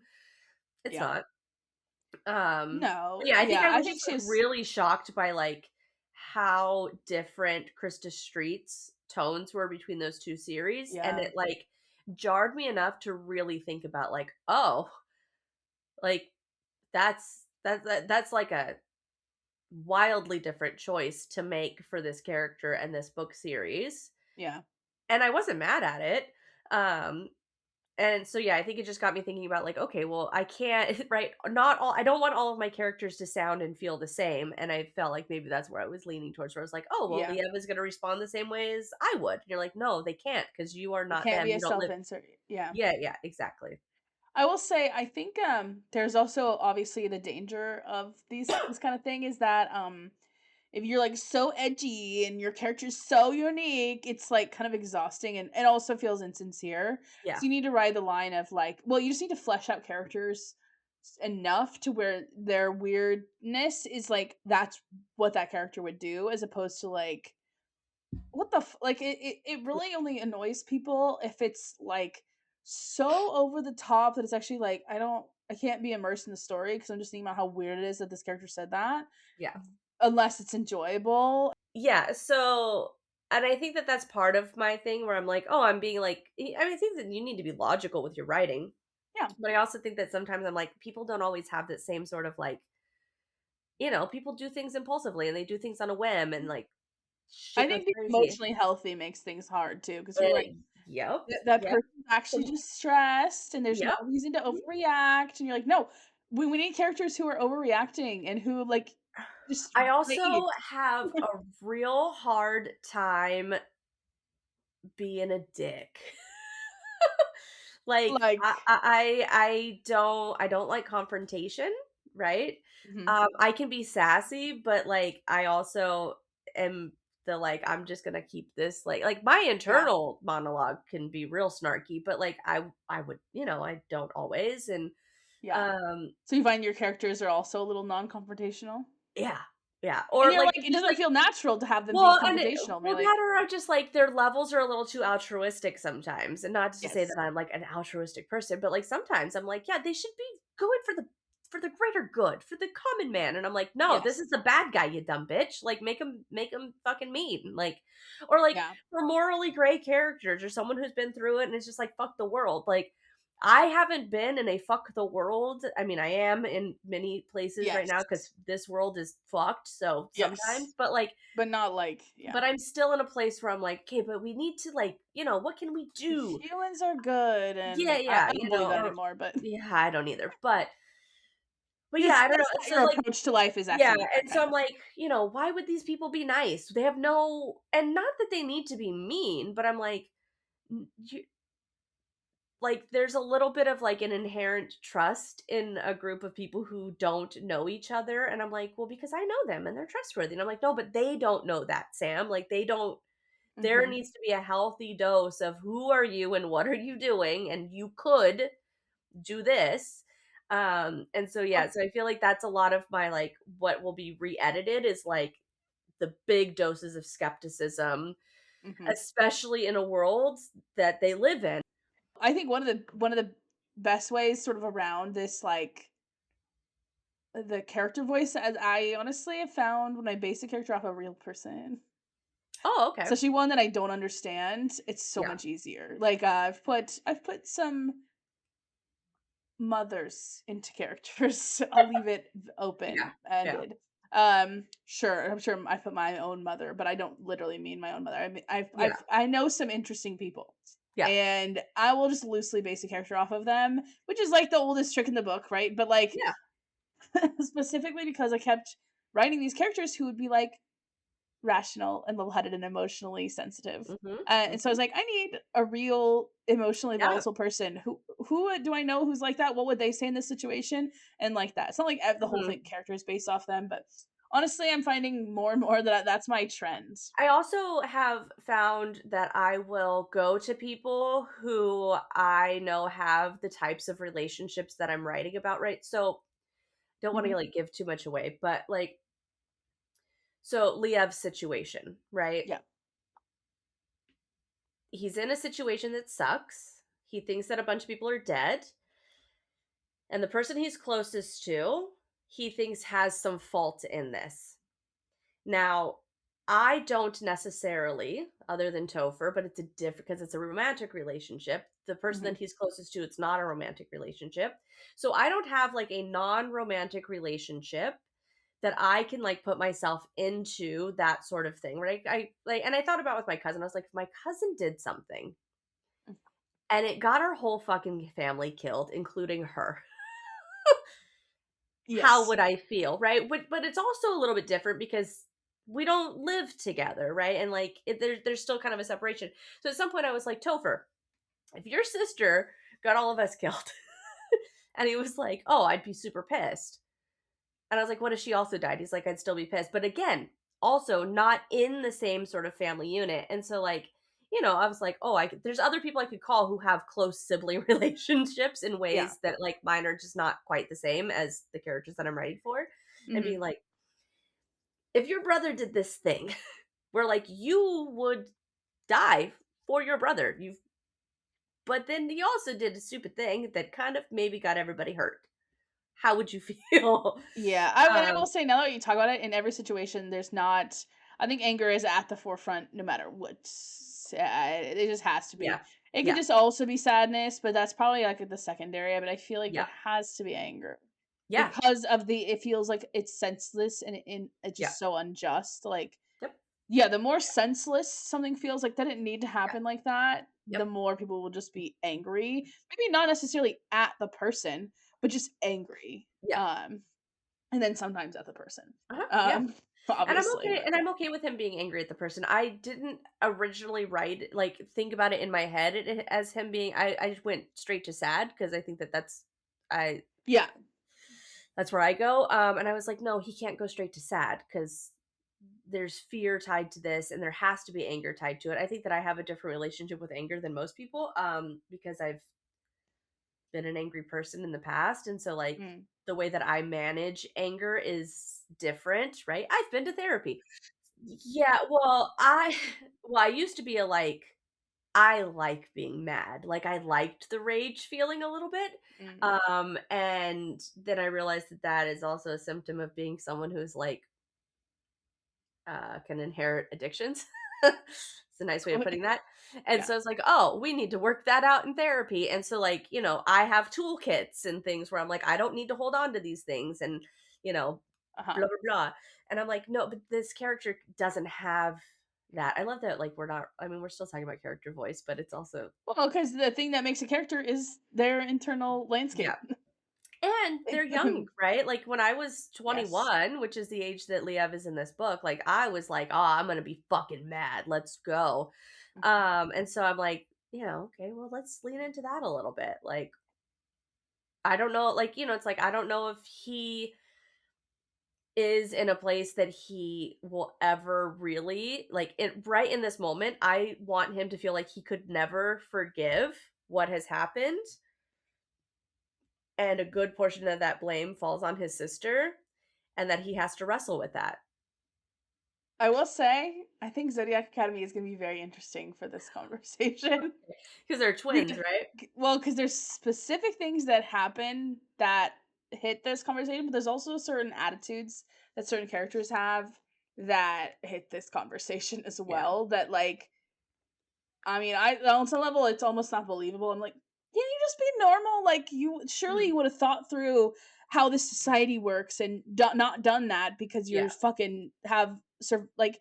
It's Yeah. not. But No. yeah, I think Yeah, I I was think just like she's really shocked by like how different Krista Street's tones were between those two series, and yeah. it like jarred me enough to really think about like, oh, like that's like a wildly different choice to make for this character and this book series, Yeah. and I wasn't mad at it. Um, and so yeah, I think it just got me thinking about like, okay, well, I can't right, not all I don't want all of my characters to sound and feel the same. And I felt like maybe that's where I was leaning towards where I was like, oh, well, Yeah. Liev is gonna respond the same way as I would. And you're like, no, they can't because you are It not can't them. be a You don't live. self-insert. Yeah. Yeah, yeah, exactly. I will say I think there's also obviously the danger of this kind of thing is that if you're like so edgy and your character's so unique, it's like kind of exhausting and it also feels insincere. Yeah. So you need to ride the line of like, well, you just need to flesh out characters enough to where their weirdness is like that's what that character would do, as opposed to like what the like it really only annoys people if it's like so over the top that it's actually like I can't be immersed in the story because I'm just thinking about how weird it is that this character said that, Yeah. unless it's enjoyable. Yeah, so and I think that that's part of my thing where I'm like, "Oh, I'm being like" I mean, I think that you need to be logical with your writing, Yeah. but I also think that sometimes I'm like, people don't always have that same sort of like, people do things impulsively and they do things on a whim and like I shit goes think being crazy. emotionally healthy makes things hard too, because you're Uh, like, yep. That Yep. person's actually just stressed, and there's no Yep. reason to Mhm. overreact, and you're like, "No, we need characters who are overreacting and who, like, just I also rage." have a real hard time being a dick. Like, Like I don't like confrontation, right? Mhm. I can be sassy, but, like, I also am I'm just gonna keep this like, my Yeah, internal monologue can be real snarky, but, like, I would I don't always, and, yeah. um So you find your characters are also a little non-confrontational? yeah, yeah, And or, you're like, like, it just, doesn't like feel natural to have them be well, and confrontational, and you're like, that or I just, like, their levels are a little too altruistic sometimes, and not to say "Yes. that I'm, like, an altruistic person, but, like, sometimes I'm like, "Yeah, they should be going for the greater good, for the common man," and I'm like, "No, this Yes." is the bad guy, you dumb bitch, like, make him fucking mean," like or, like, Yeah. for morally gray characters or someone who's been through it and it's just like, "Fuck the world," like, I haven't been in a fuck the world. I mean, I am in many places right Yes. now because this world is fucked, so Yes. sometimes, but, like, But not like yeah. I'm still in a place where I'm like, "Okay, but we need to, like, what can we do?" Humans are good, Yeah, and yeah, I don't believe that anymore, but yeah, I don't either, but yeah, it's I don't know, nice that so, your like approach to life is yeah, actually that and so kind I'm of like, why would these people be nice? They have no and not that they need to be mean, but I'm like, "N you" like, there's a little bit of, like, an inherent trust in a group of people who don't know each other, and I'm like, "Well, because I know them and they're trustworthy," and I'm like, "No, but they don't know that, Sam, like, they don't there Mhm. needs to be a healthy dose of who are you and what are you doing and you could do this and so yeah so I feel like that's a lot of my like what will be re-edited is like the big doses of skepticism Mhm. especially in a world that they live in. I think one of the best ways sort of around this, like, the character voice, as I honestly have found when I base a character off a real person, Oh, okay. especially one that I don't understand, it's so Yeah. much easier. Like, I've put some mothers into characters. I'll leave it Yeah. Yeah. open-ended. Sure, I'm sure I put my own mother, but I don't literally mean my own mother. I mean, Yeah. I know some interesting people, Yeah. and I will just loosely base a character off of them, which is like the oldest trick in the book, right? But like Yeah. specifically because I kept writing these characters who would be like rational and level-headed and emotionally sensitive. Mhm. And so I was Mhm. like, I need a real emotionally Yeah. volatile person. Who do I know who's like that? What would they say in this situation? And like that. It's not like the whole thing Mhm. character is based off them, but honestly, I'm finding more and more that that's my trend. I also have found that I will go to people who I know have the types of relationships that I'm writing about, right? So, don't wanna, Hmm. like, give too much away, but, like so Liev's situation, right? Yeah. He's in a situation that sucks. He thinks that a bunch of people are dead, and the person he's closest to, he thinks has some fault in this. Now, I don't necessarily, other than Topher, but it's a different because it's a romantic relationship. The person Hmm. that he's closest to, it's not a romantic relationship. So I don't have like a non-romantic relationship that I can like put myself into that sort of thing. Right. I like and I thought about with my cousin, I was like, if my cousin did something and it got our whole fucking family killed, including her. How Yes. would I feel, right? But it's also a little bit different because we don't live together, right? And like there's still kind of a separation. So at some point I was like, Topher, if your sister got all of us killed, and he was like, oh, I'd be super pissed. And I was like, what if she also died? He's like, I'd still be pissed. But again, also not in the same sort of family unit. And so, like, I was like, oh, there's other people I could call who have close sibling relationships in Yeah. ways that like mine are just not quite the same as the characters that I'm writing for, and Mhm. being like, if your brother did this thing where like you would die for your brother, but then he also did a stupid thing that kind of maybe got everybody hurt. How would you feel? Yeah, I will um, say now that you talk about it, in every situation, there's not. I think anger is at the forefront no matter what. It just has to yeah, be. It can yeah, just also be sadness, but that's probably like at the secondary. But I feel like it yeah, has to be anger yeah, because of the. It feels like it's senseless and it's yeah, just so unjust. Like, yep, yeah, the more senseless something feels like that didn't need to yeah, happen like that, the yep, more people will just be angry. Maybe not necessarily at the person, but just angry. yeah, And then sometimes at the person. yeah. Um, And I'm obviously, okay but and yeah. I'm okay with him being angry at the person. I didn't originally write like, think about it in my head as him being I just went straight to sad because I think that I Yeah. that's where I go, and I was like, "No, he can't go straight to sad because there's fear tied to this, and there has to be anger tied to it." I think that I have a different relationship with anger than most people, because I've been an angry person in the past, and so, like, Mm. the way that I manage anger is different, right? I've been to therapy. Yeah, I used to be I like being mad, like, I liked the rage feeling a little bit, Mm. and then I realized that that is also a symptom of being someone who's, like, can inherit addictions. It's a nice way of putting that, and Yeah. so it's like, "Oh, we need to work that out in therapy," and so, like, I have toolkits and things where I'm like, "I don't need to hold on to these things," and, you know, Uh-huh. blah, blah, blah, and I'm like, "No, but this character doesn't have that." I love that, like, we're still talking about character voice, but it's also Well, because the thing that makes a character is their internal yeah. landscape. And they're young, right? Like, when I was Yes. 21, which is the age that Liev is in this book, like, I was like, "Oh, I'm gonna be fucking mad. Let's go." Mhm. And so I'm like, "Okay, well, let's lean into that a little bit." Like, I don't know, like, it's like, I don't know if he is in a place that he will ever really like it right in this moment. I want him to feel like he could never forgive what has happened, and a good portion of that blame falls on his sister, and that he has to wrestle with that. I will say, I think Zodiac Academy is gonna be very interesting for this conversation. Because they're twins, Beca right? well, because there's specific things that happen that hit this conversation, but there's also certain attitudes that certain characters have that hit this conversation as Yeah. well, that, like, I mean, on some level, it's almost not believable. I'm like, "Can you just be normal? Like, you surely Mhm. you would have thought through how this society works and not done that because Yeah. you're fucking have like,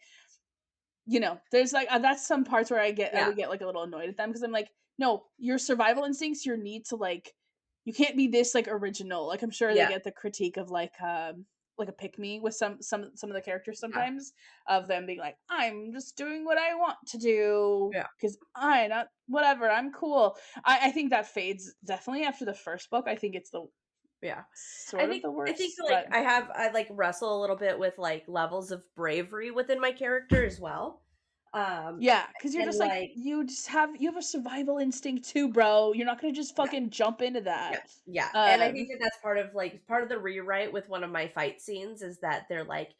there's like that's some parts where I Yeah. would get like a little annoyed at them because I'm like, no, your survival instincts, your need to like, you can't be this like original. Like I'm sure they Yeah. get the critique of like a pick me with some of the characters Yeah. sometimes of them being like, I'm just doing what I want to do Yeah. because I not whatever I'm cool. I think that fades definitely after the first book. I think it's the Yeah. sort of the I think worst, like but I like wrestle a little bit with like levels of bravery within my character as well. Um yeah, because 'cause you're and just like, like you have a survival instinct too, bro. You're not gonna just yeah, fucking jump into yeah, that. yeah. And I think Um, that that's part of the rewrite with one of my fight scenes is that they're like,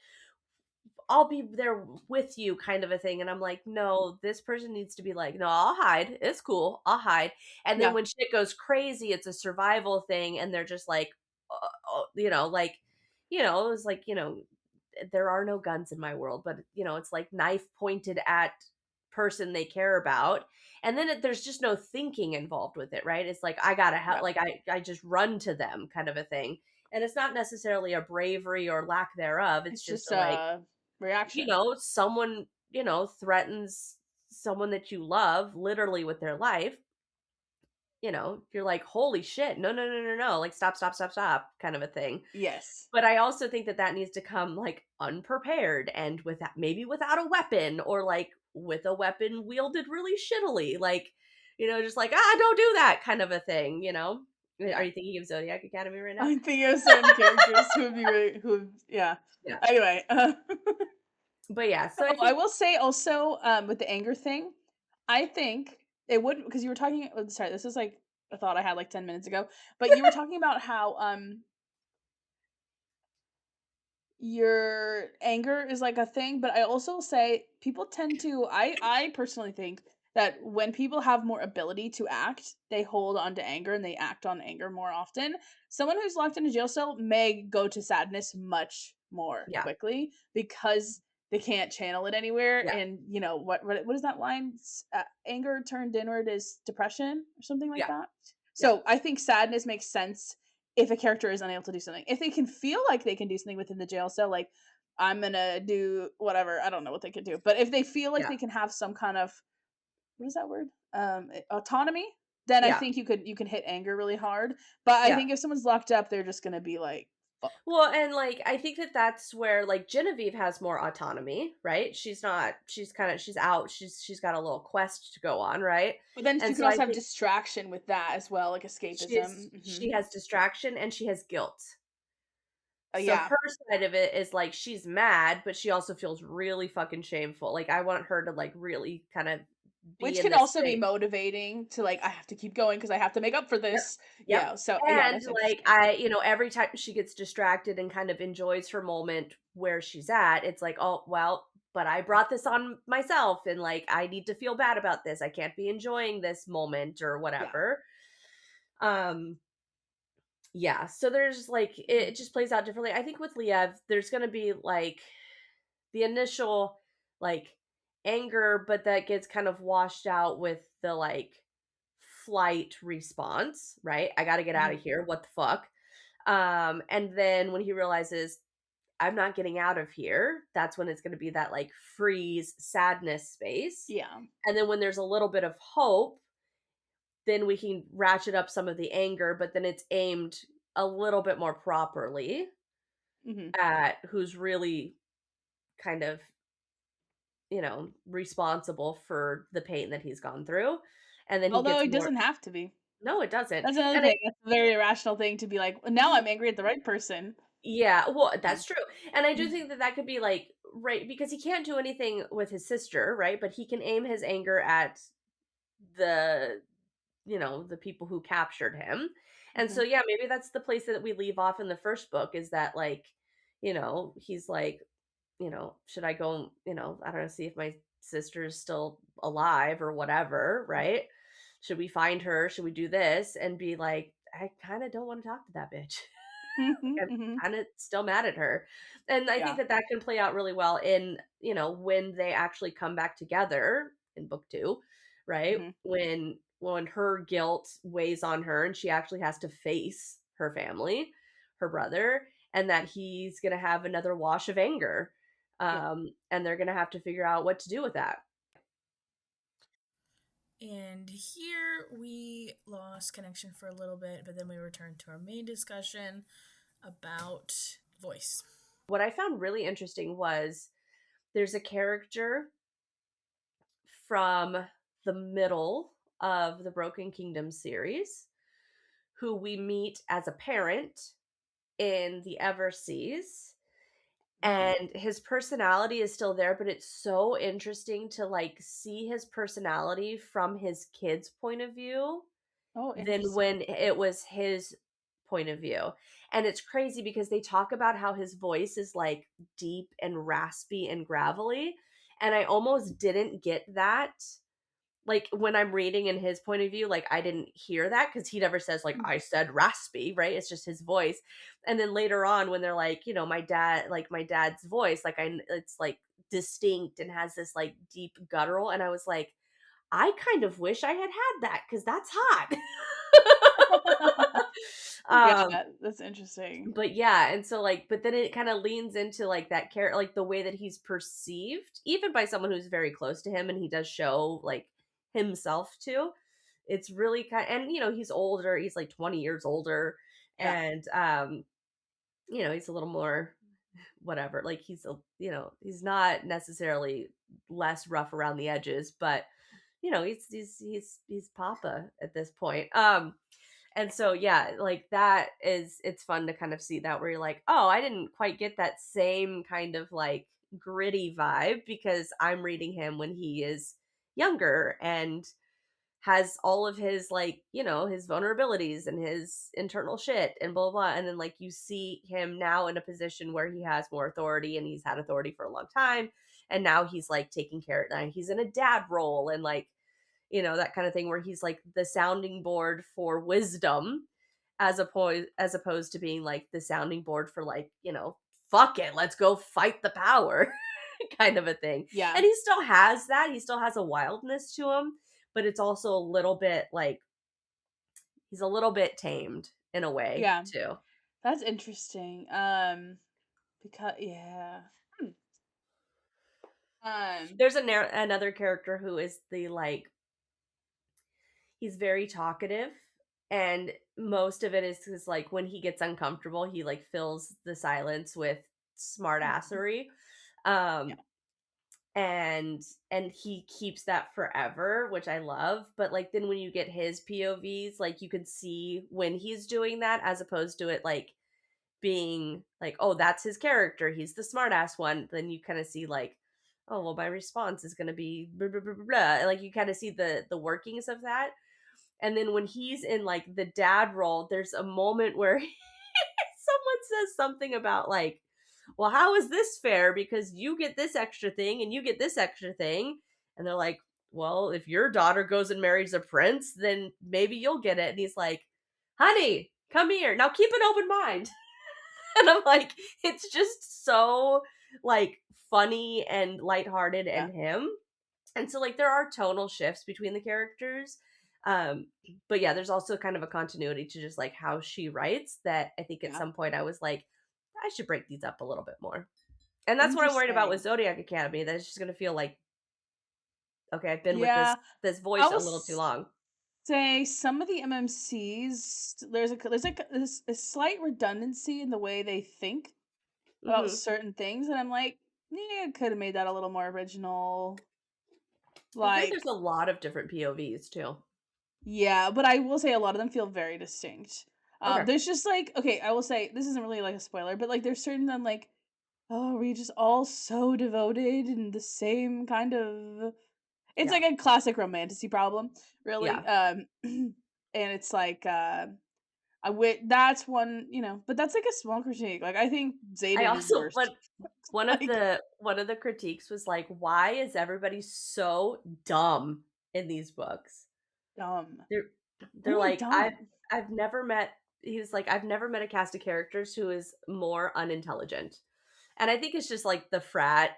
I'll be there with you kind of a thing. And I'm like, no, this person needs to be like, no, I'll hide. It's cool. I'll hide. And then yeah, when shit goes crazy, it's a survival thing. And they're just like, it was like, there are no guns in my world, but it's like knife pointed at person they care about. And then there's just no thinking involved with it, right? It's like, I gotta have, yeah. like, I just run to them kind of a thing. And it's not necessarily a bravery or lack thereof. It's It's just just a like, a reaction. someone, threatens someone that you love literally with their life, you're like, holy shit, no, no, no, no, no, like, stop, stop, stop, stop, kind of a thing. Yes. But I also think that that needs to come like unprepared and maybe without a weapon, or like with a weapon wielded really shittily, like, just like, don't do that kind of a thing. Are Yeah. you thinking of Zodiac Academy right now? I'm thinking of certain characters who would be really who would yeah. Yeah. Anyway, But yeah, so I Oh, I think will say also, with the anger thing, I think it would because you were talking. Sorry, this is like a thought I had like 10 minutes ago, but you were talking about how your anger is like a thing, but I also say people tend to I personally think that when people have more ability to act, they hold on to anger and they act on anger more often. Someone who's locked in a jail cell may go to sadness much more yeah, quickly because they can't channel it anywhere. yeah, And you know what is that line? Anger turned inward is depression or something like yeah, that. yeah, So I think sadness makes sense if a character is unable to do something. If they can feel like they can do something within the jail cell, like I'm gonna do whatever, I don't know what they could do, but if they feel like yeah, they can have some kind of what is that word? Autonomy, then I yeah, think you can hit anger really hard. But I yeah. think if someone's locked up, they're just gonna be like, fuck. Well, and like I think that that's where like Genevieve has more autonomy, right? She's not. She's kind of. She's out. She's got a little quest to go on, right? But then you And can so I also have think distraction with that as well, like escapism. she has distraction and she has guilt. So Yeah, her side of it is like she's mad, but she also feels really fucking shameful. Like I want her to like really kind of be which in can this also be space. motivating to like I have to keep going because I have to make up for Yep. this. Yep. Yeah, so yeah, And that's like interesting. I, every time she gets distracted and kind of enjoys her moment where she's at, it's like, oh, well, but I brought this on myself and like I need to feel bad about this. I can't be enjoying this moment or Yeah. whatever. Um yeah, so there's like it just plays out differently. I think with Liev, there's going to be like the initial like anger, but that gets kind of washed out with the like flight response, right? I got to get out Mhm. of here. What the fuck? And then when he realizes I'm not getting out of here, that's when it's going to be that like freeze sadness space. Yeah. And then when there's a little bit of hope, then we can ratchet up some of the anger, but then it's aimed a little bit more properly Mhm. at who's really kind of, responsible for the pain that he's gone through. And then he Although gets it more. doesn't have to be. No, it doesn't. That's another And I thing. That's a very irrational thing to be like, "Well, now I'm angry at the right person." Yeah, well, Yeah. that's true. And I do think that that could be like right because he can't do anything with his sister, right? But he can aim his anger at the the people who captured him. And so Mhm. yeah, maybe that's the place that we leave off in the first book is that like, he's like, should I go, I don't know, see if my sister's still alive or whatever, right? Should we find her? Should we do this? And be like, I kind of don't want to talk to that bitch. Mhm, I'm mhm. kind of still mad at her. And I think Yeah. that that can play out really well in, when they actually come back together in book 2, right? Mhm. When her guilt weighs on her and she actually has to face her family, her brother, and that he's going to have another wash of anger. Yeah. And they're going to have to figure out what to do with that. And here we lost connection for a little bit, but then we returned to our main discussion about voice. What I found really interesting was there's a character from the middle of the Broken Kingdom series who we meet as a parent in the Everseas. Mhm. And his personality is still there, but it's so interesting to like see his personality from his kids' point of view Oh, than interesting. when it was his point of view. And it's crazy because they talk about how his voice is like deep and raspy and gravelly. And I almost didn't get that like when I'm reading in his point of view, like I didn't hear that because he never says like Mm. I said raspy, right? It's just his voice. And then later on, when they're like, my dad's voice, like it's like distinct and has this like deep guttural, and I was like, I kind of wish I had had that because that's hot. Yeah, um, that's interesting. but yeah, and so like, but then it kind of leans into like that character, like the way that he's perceived, even by someone who's very close to him, and he does show like himself too. It's really kind, and he's older. He's like 20 years older, Yeah. and he's a little more whatever. Like he's not necessarily less rough around the edges, but he's Papa at this point. And so yeah, like it's fun to kind of see that where you're like, oh, I didn't quite get that same kind of like gritty vibe because I'm reading him when he is younger and has all of his, like, his vulnerabilities and his internal shit and blah blah, and then like you see him now in a position where he has more authority and he's had authority for a long time, and now he's like taking care now he's in a dad role, and like, that kind of thing where he's like the sounding board for wisdom, as opposed to being like the sounding board for, like, fuck it, let's go fight the power kind of a thing. Yeah. And he still has that. He still has a wildness to him, but it's also a little bit like he's a little bit tamed in a way Yeah. too. That's interesting. Because yeah. Hmm. Um, There's another character who is the like he's very talkative, and most of it is like when he gets uncomfortable, he like fills the silence with smartassery. yeah. Um and he keeps that forever, which I love, but like then when you get his POVs, like you can see when he's doing that as opposed to it like being like, oh, that's his character, he's the smartass one, then you kind of see like, oh well, my response is going to be blah, blah, blah, blah, blah. Like you kind of see the workings of that. And then when he's in like the dad role, there's a moment where someone says something about like, well, how is this fair? Because you get this extra thing and you get this extra thing. And they're like, well, if your daughter goes and marries a prince, then maybe you'll get it. And he's like, honey, come here. Now keep an open mind. And I'm like, it's just so like funny and lighthearted Yeah. and him. And so like there are tonal shifts between the characters. Um, but yeah, there's also kind of a continuity to just like how she writes that I think at Yeah. some point I was like, I should break these up a little bit more. And that's what I'm worried about with Interesting. Zodiac Academy. That it's just gonna feel like, okay, I've been with this Yeah. this I voice will a little too long. say some of the MMCs there's a slight redundancy in the way they think about Hmm. certain things, and I'm like, yeah, could have made that a little more original. I hear Like, there's a lot of different POVs too. yeah, but I will say a lot of them feel very distinct. Okay. There's just like, okay, I will say this isn't really like a spoiler, but like there's certain I'm like, oh, we just all so devoted and the same kind of. It's Yeah. like a classic romantasy problem, Yeah. really. And it's like, that's one, but that's like a small critique. Like I think I Zayden is also worse. but one of Like the critiques was like, why is everybody so dumb in these books? dumb. They're What they're do you mean like, dumb? I've never met he was like, I've never met a cast of characters who is more unintelligent. And I think it's just like the frat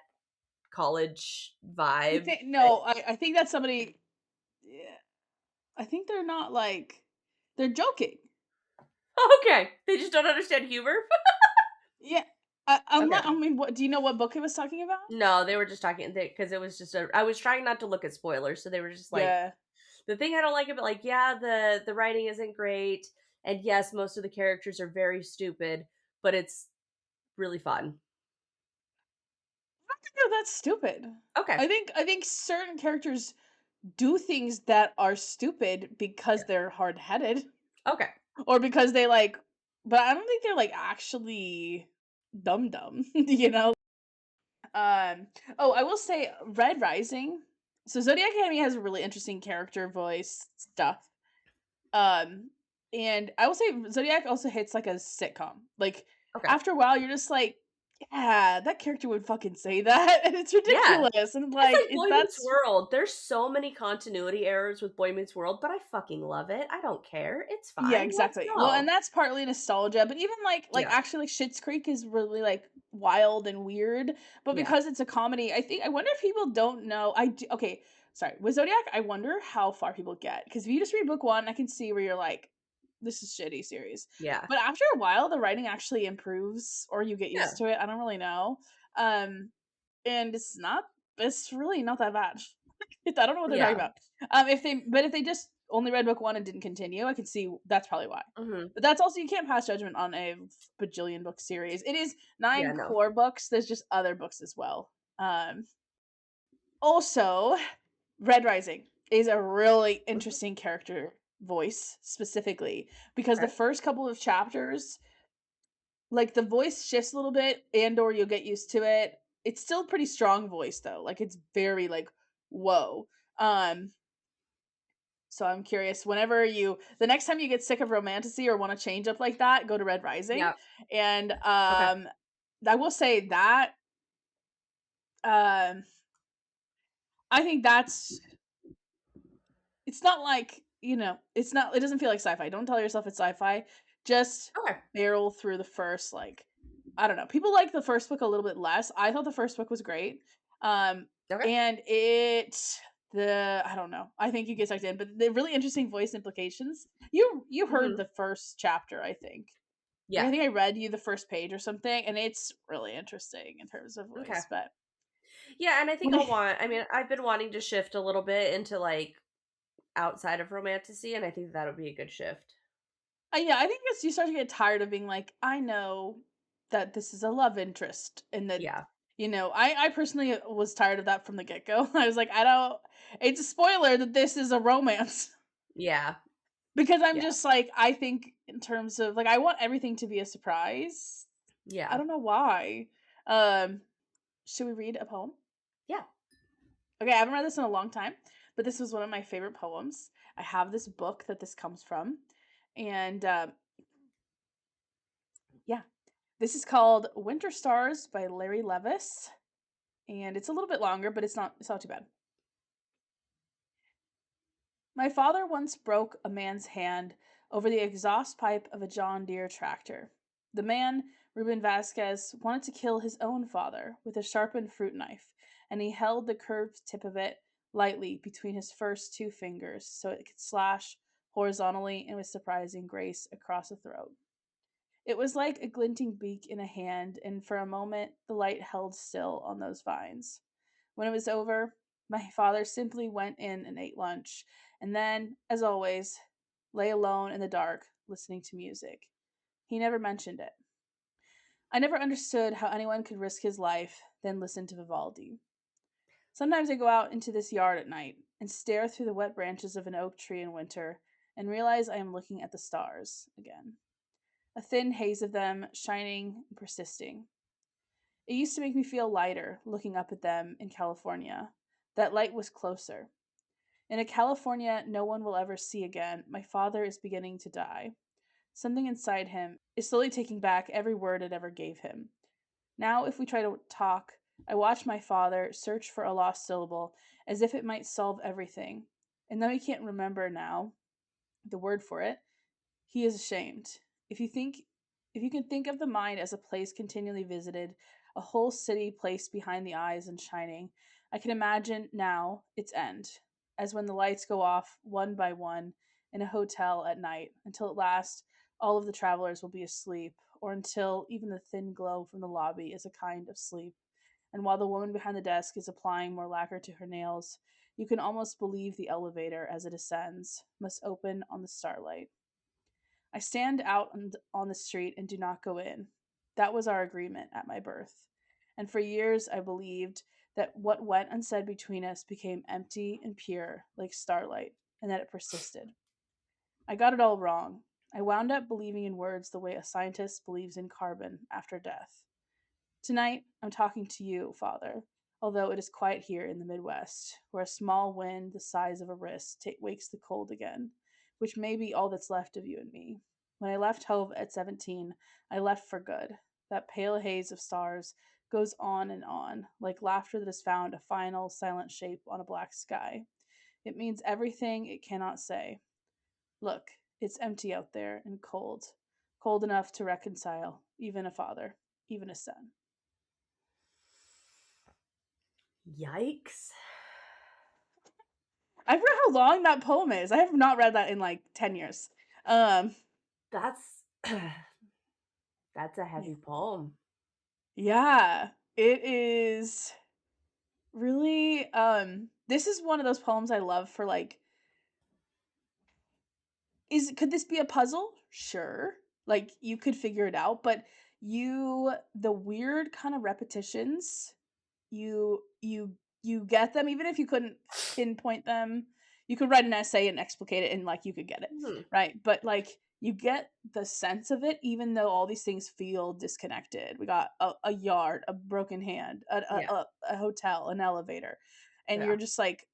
college I vibe. think no, I think that's somebody. Yeah, I think they're not like they're joking. Okay. They just don't understand humor. Yeah, I'm Okay. not. I mean, what do you know? What book it was talking about? No, they were just talking because it was just a. I was trying not to look at spoilers, so they were just like Yeah, the thing I don't like about like yeah the writing isn't great, and yes most of the characters are very stupid, but it's really fun. I don't think that's stupid. Okay. I think certain characters do things that are stupid because Yeah. they're hard headed Okay. or because they like. But I don't think they're like actually dumb. You know. Um. Oh, I will say Red Rising. So Zodiac Academy has a really interesting character voice stuff. Um, and I will say Zodiac also hits like a sitcom. Like Okay. after a while, you're just like, yeah, that character would fucking say that, and it's Yeah. ridiculous. And It's like, like Boy Meets that's World. There's so many continuity errors with Boy Meets World, but I fucking love it. I don't care. It's yeah, fine. Let's exactly. Well, and go. that's partly nostalgia, but even like Yeah. actually like Schitt's Creek is really like wild and weird. But Yeah. because it's a comedy, I wonder if people don't know. Okay, sorry. With Zodiac, I wonder how far people get because if you just read book one, I can see where you're like, this is shitty series. Yeah. But after a while, the writing actually improves, or you get Yeah. used to it. I don't really know. Um, and it's really not that bad. I don't know what they're talking Yeah. about. If they just only read book one and didn't continue, I could see that's probably why. Mhm. But that's also you can't pass judgment on a bajillion book series. It is Yeah, 9 no. core books. There's just other books as well. Also, Red Rising is a really Mhm. interesting character voice specifically because the Okay. first couple of chapters, like the voice shifts a little bit and or you'll get used to it. it's still pretty strong voice though. Like it's very like whoa. Um so I'm curious whenever the next time you get sick of romantasy or want to change up like that, go to Red Rising. Yeah. And Okay. I will say that um I think that's it's not like, it doesn't feel like sci-fi. Don't tell yourself it's sci-fi. Just Okay. barrel through the first, like, I don't know. People like the first book a little bit less. I thought the first book was great. Um, Okay. and I don't know. I think you get sucked in, but the really interesting voice implications. You heard Hmm. the first chapter, I think. Like, Yeah. I think I read you the first page or something, and it's really interesting in terms of Okay. voice. But Yeah, and I think when I mean, I've been wanting to shift a little bit into like outside of romantasy, and I think that would be a good shift. Yeah, I think it's you start to get tired of being like, I know that this is a love interest, and that Yeah. I personally was tired of that from the get go. I was like, I don't. It's a spoiler that this is a romance Yeah. because I'm Yeah. just like I think in terms of like I want everything to be a surprise. I Yeah. don't know why. Um, should we read a poem? Yeah. Okay, I haven't read this in a long time, but this was one of my favorite poems. I have this book that this comes from, and yeah. This is called Winter Stars by Larry Levis, and it's a little bit longer, but it's not too bad. My father once broke a man's hand over the exhaust pipe of a John Deere tractor. The man, Ruben Vasquez, wanted to kill his own father with a sharpened fruit knife, and he held the curved tip of it lightly between his first two fingers so it could slash horizontally and with surprising grace across the throat. It was like a glinting beak in a hand, and for a moment the light held still on those vines. When it was over, my father simply went in and ate lunch, and then, as always, lay alone in the dark, listening to music. He never mentioned it. I never understood how anyone could risk his life, then listen to Vivaldi. Sometimes I go out into this yard at night and stare through the wet branches of an oak tree in winter and realize I am looking at the stars again. A thin haze of them, shining and persisting. It used to make me feel lighter looking up at them in California. That light was closer. In a California no one will ever see again, my father is beginning to die. Something inside him is slowly taking back every word it ever gave him. Now, if we try to talk, I watch my father search for a lost syllable as if it might solve everything. And though he can't remember now the word for it, he is ashamed. If you can think of the mind as a place continually visited, a whole city placed behind the eyes and shining, I can imagine now its end, as when the lights go off one by one in a hotel at night, until at last all of the travelers will be asleep, or until even the thin glow from the lobby is a kind of sleep. And while the woman behind the desk is applying more lacquer to her nails, you can almost believe the elevator as it ascends must open on the starlight. I stand out on the street and do not go in. That was our agreement at my birth. And for years I believed that what went unsaid between us became empty and pure, like starlight, and that it persisted. I got it all wrong. I wound up believing in words the way a scientist believes in carbon after death. Tonight, I'm talking to you, Father, although it is quiet here in the Midwest, where a small wind the size of a wrist wakes the cold again, which may be all that's left of you and me. When I left home at 17, I left for good. That pale haze of stars goes on, like laughter that has found a final, silent shape on a black sky. It means everything it cannot say. Look, it's empty out there and cold, cold enough to reconcile even a father, even a son. Yikes. I forgot how long that poem is. I have not read that in like 10 years. Um, That's that's a yeah. heavy poem. Yeah, it is really this is one of those poems I love for like could this be a puzzle? Sure. Like you could figure it out, but the weird kind of repetitions, you get them even if you couldn't pinpoint them. you could write an essay and explicate it and like you could get it, Mhm. right? But like you get the sense of it even though all these things feel disconnected. We got a yard, a broken hand, Yeah. a hotel, an elevator. And Yeah. you're just like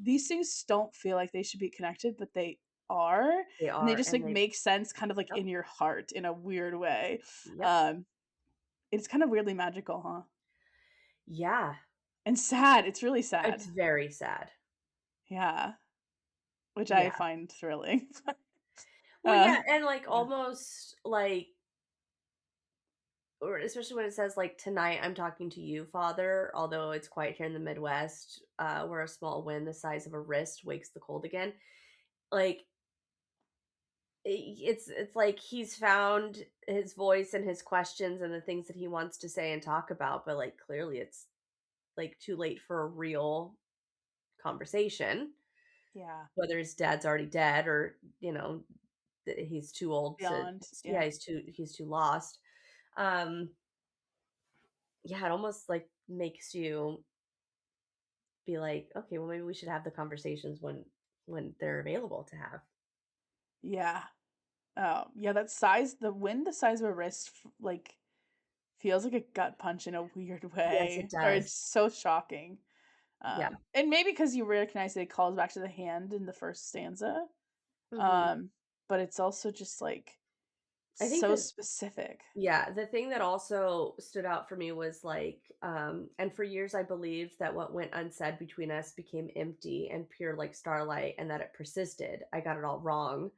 these things don't feel like they should be connected, but they are, They and they are, just and like they make sense kind of like Yep. in your heart in a weird way. Yep. Um it's kind of weirdly magical, huh? Yeah. And sad. It's really It's sad. very sad. Yeah, which I Yeah. find thrilling. Well, yeah, uh and, like, yeah. almost, like or especially when it says, like, "Tonight I'm talking to you, Father," although it's quiet here in the Midwest, where a small wind the size of a wrist wakes the cold again. Like, it's like he's found his voice and his questions and the things that he wants to say and talk about, but, like, clearly it's, like, too late for a real conversation, Yeah. whether his dad's already dead or, he's too old to Beyond. yeah, Yeah. he's too lost. Um, yeah, it almost, like, makes you be like, "Okay, well, maybe we should have the conversations when they're available to have." Yeah. Oh, yeah, that size the wind the size of a wrist like feels like a gut punch in a weird Yes, it way, or does. it's so shocking. Yeah. And maybe because you recognize that it calls back to the hand in the first stanza. Mhm. Um, but it's also just like I think so that specific. yeah, the thing that also stood out for me was, like, and for years I believed that what went unsaid between us became empty and pure like starlight and that it persisted. I got it all wrong.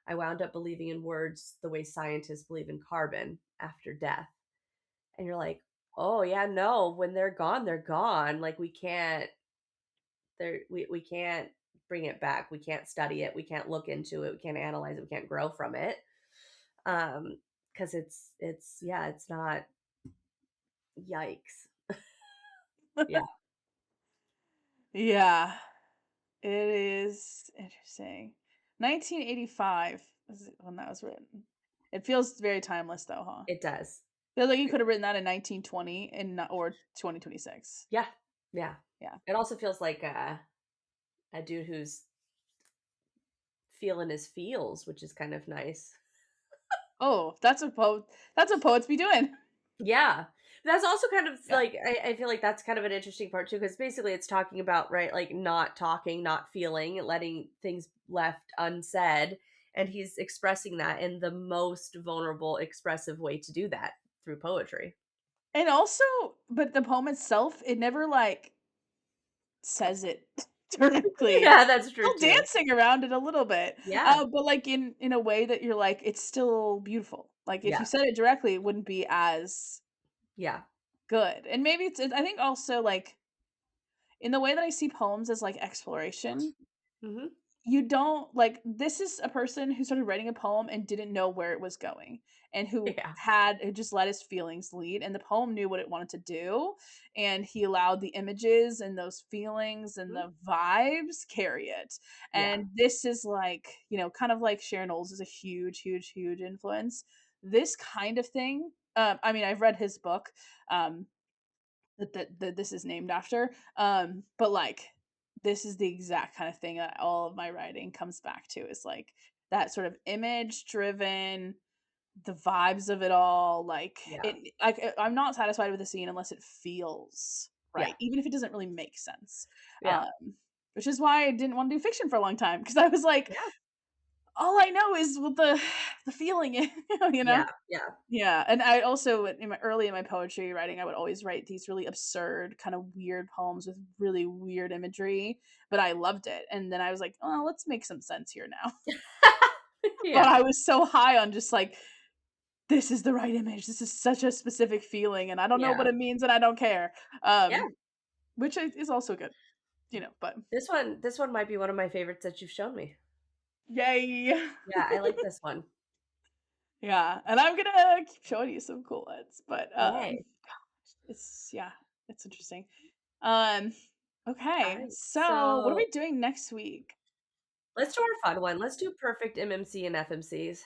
I wound up believing in words the way scientists believe in carbon after death. And you're like, "Oh, yeah, no, when they're gone, they're gone. Like we can't bring it back. We can't study it. We can't look into it. We can't analyze it. We can't grow from it." Um, because it's yeah, it's not yikes. Yeah, Yeah. It is interesting. 1985 is when that was written. It feels very timeless though, huh? it does. Feels like you could have written that in 1920 and not, or 2026. Yeah, yeah. Yeah. It also feels like a dude who's feeling his feels, which is kind of nice. Oh, that's what poets be doing. Yeah. That's also kind of Yeah. like I feel like that's kind of an interesting part too, because basically it's talking about, right, like not talking, not feeling, letting things left unsaid. And he's expressing that in the most vulnerable, expressive way to do that through poetry. And also, but the poem itself, it never like says it directly. Yeah, that's true Still too. dancing around it a little bit. Yeah. But like in a way that you're like, it's still beautiful. Like if you Yeah. said it directly, it wouldn't be as Yeah. good. And maybe I think also like in the way that I see poems as like exploration, Mhm. you don't like this is a person who started writing a poem and didn't know where it was going and Yeah. who just let his feelings lead, and the poem knew what it wanted to do, and he allowed the images and those feelings and Mhm. the vibes carry it. Yeah. And this is like, kind of like Sharon Olds is a huge influence. This kind of thing, I mean, I've read his book, um that this is named after. But like this is the exact kind of thing that all of my writing comes back to, is like that sort of image driven, the vibes of it all. Like Yeah. I'm not satisfied with a scene unless it feels Yeah. right, even if it doesn't really make sense. Yeah. Um, which is why I didn't want to do fiction for a long time, because I was like, Yeah. all I know is what the the feeling is, you know. Yeah. Yeah. Yeah, and I also in my poetry writing, I would always write these really absurd, kind of weird poems with really weird imagery, but I loved it. And then I was like, "Oh, let's make some sense here now." But Yeah. I was so high on just like, this is the right image. This is such a specific feeling, and I don't know what Yeah. it means, and I don't care. Yeah. Which is also good, but This one might be one of my favorites that you've shown me. yay. Yeah, I like this one. Yeah, and I'm gonna keep showing you some cool ones, but Yay. it's yeah, it's interesting. Um, All okay. right. So what are So we doing next week? let's do our fun one. Let's do perfect MMC and FMCs.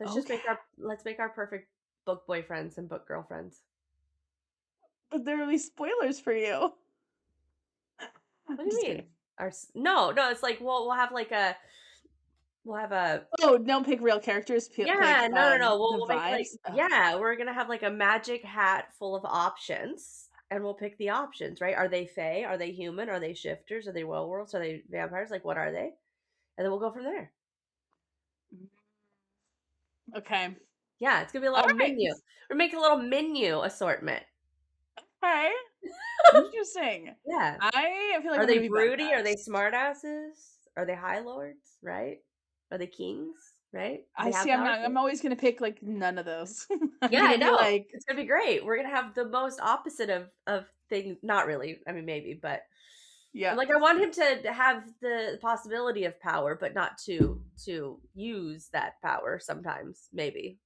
Okay. Let's make our perfect book boyfriends and book girlfriends. But there are these spoilers for you. What do you Just mean? kidding. No, it's like we'll have like a Oh, don't pick real characters. Pick yeah, no. the We'll make like vibes. Ugh. yeah, we're gonna have like a magic hat full of options, and we'll pick the options, right? Are they fae? Are they human? Are they shifters? Are they werewolves? Are they vampires? Like, what are they? And then we'll go from there. Okay. Yeah, it's gonna be a All little right. menu. We're making a little menu assortment. Okay. Interesting. Yeah. I feel like Are I'm they gonna be bad at broody? Are that. they smartasses? Are they high lords? Right? Are they kings? Right? Do I they have see. I'm power? not. I'm always gonna pick like none of those. I'm Yeah, I gonna be know. like, It's gonna be great. We're gonna have the most opposite of things. Not really. I mean, maybe, but yeah. like I want him to have the possibility of power, but not to use that power. Sometimes, maybe.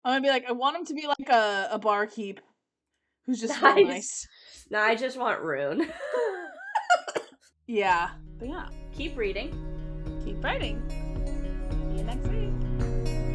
I'm gonna be like, I want him to be like a barkeep who's just real Nice. nice. No, I just want Rune. Yeah. But yeah, Keep reading. keep writing. See you next week.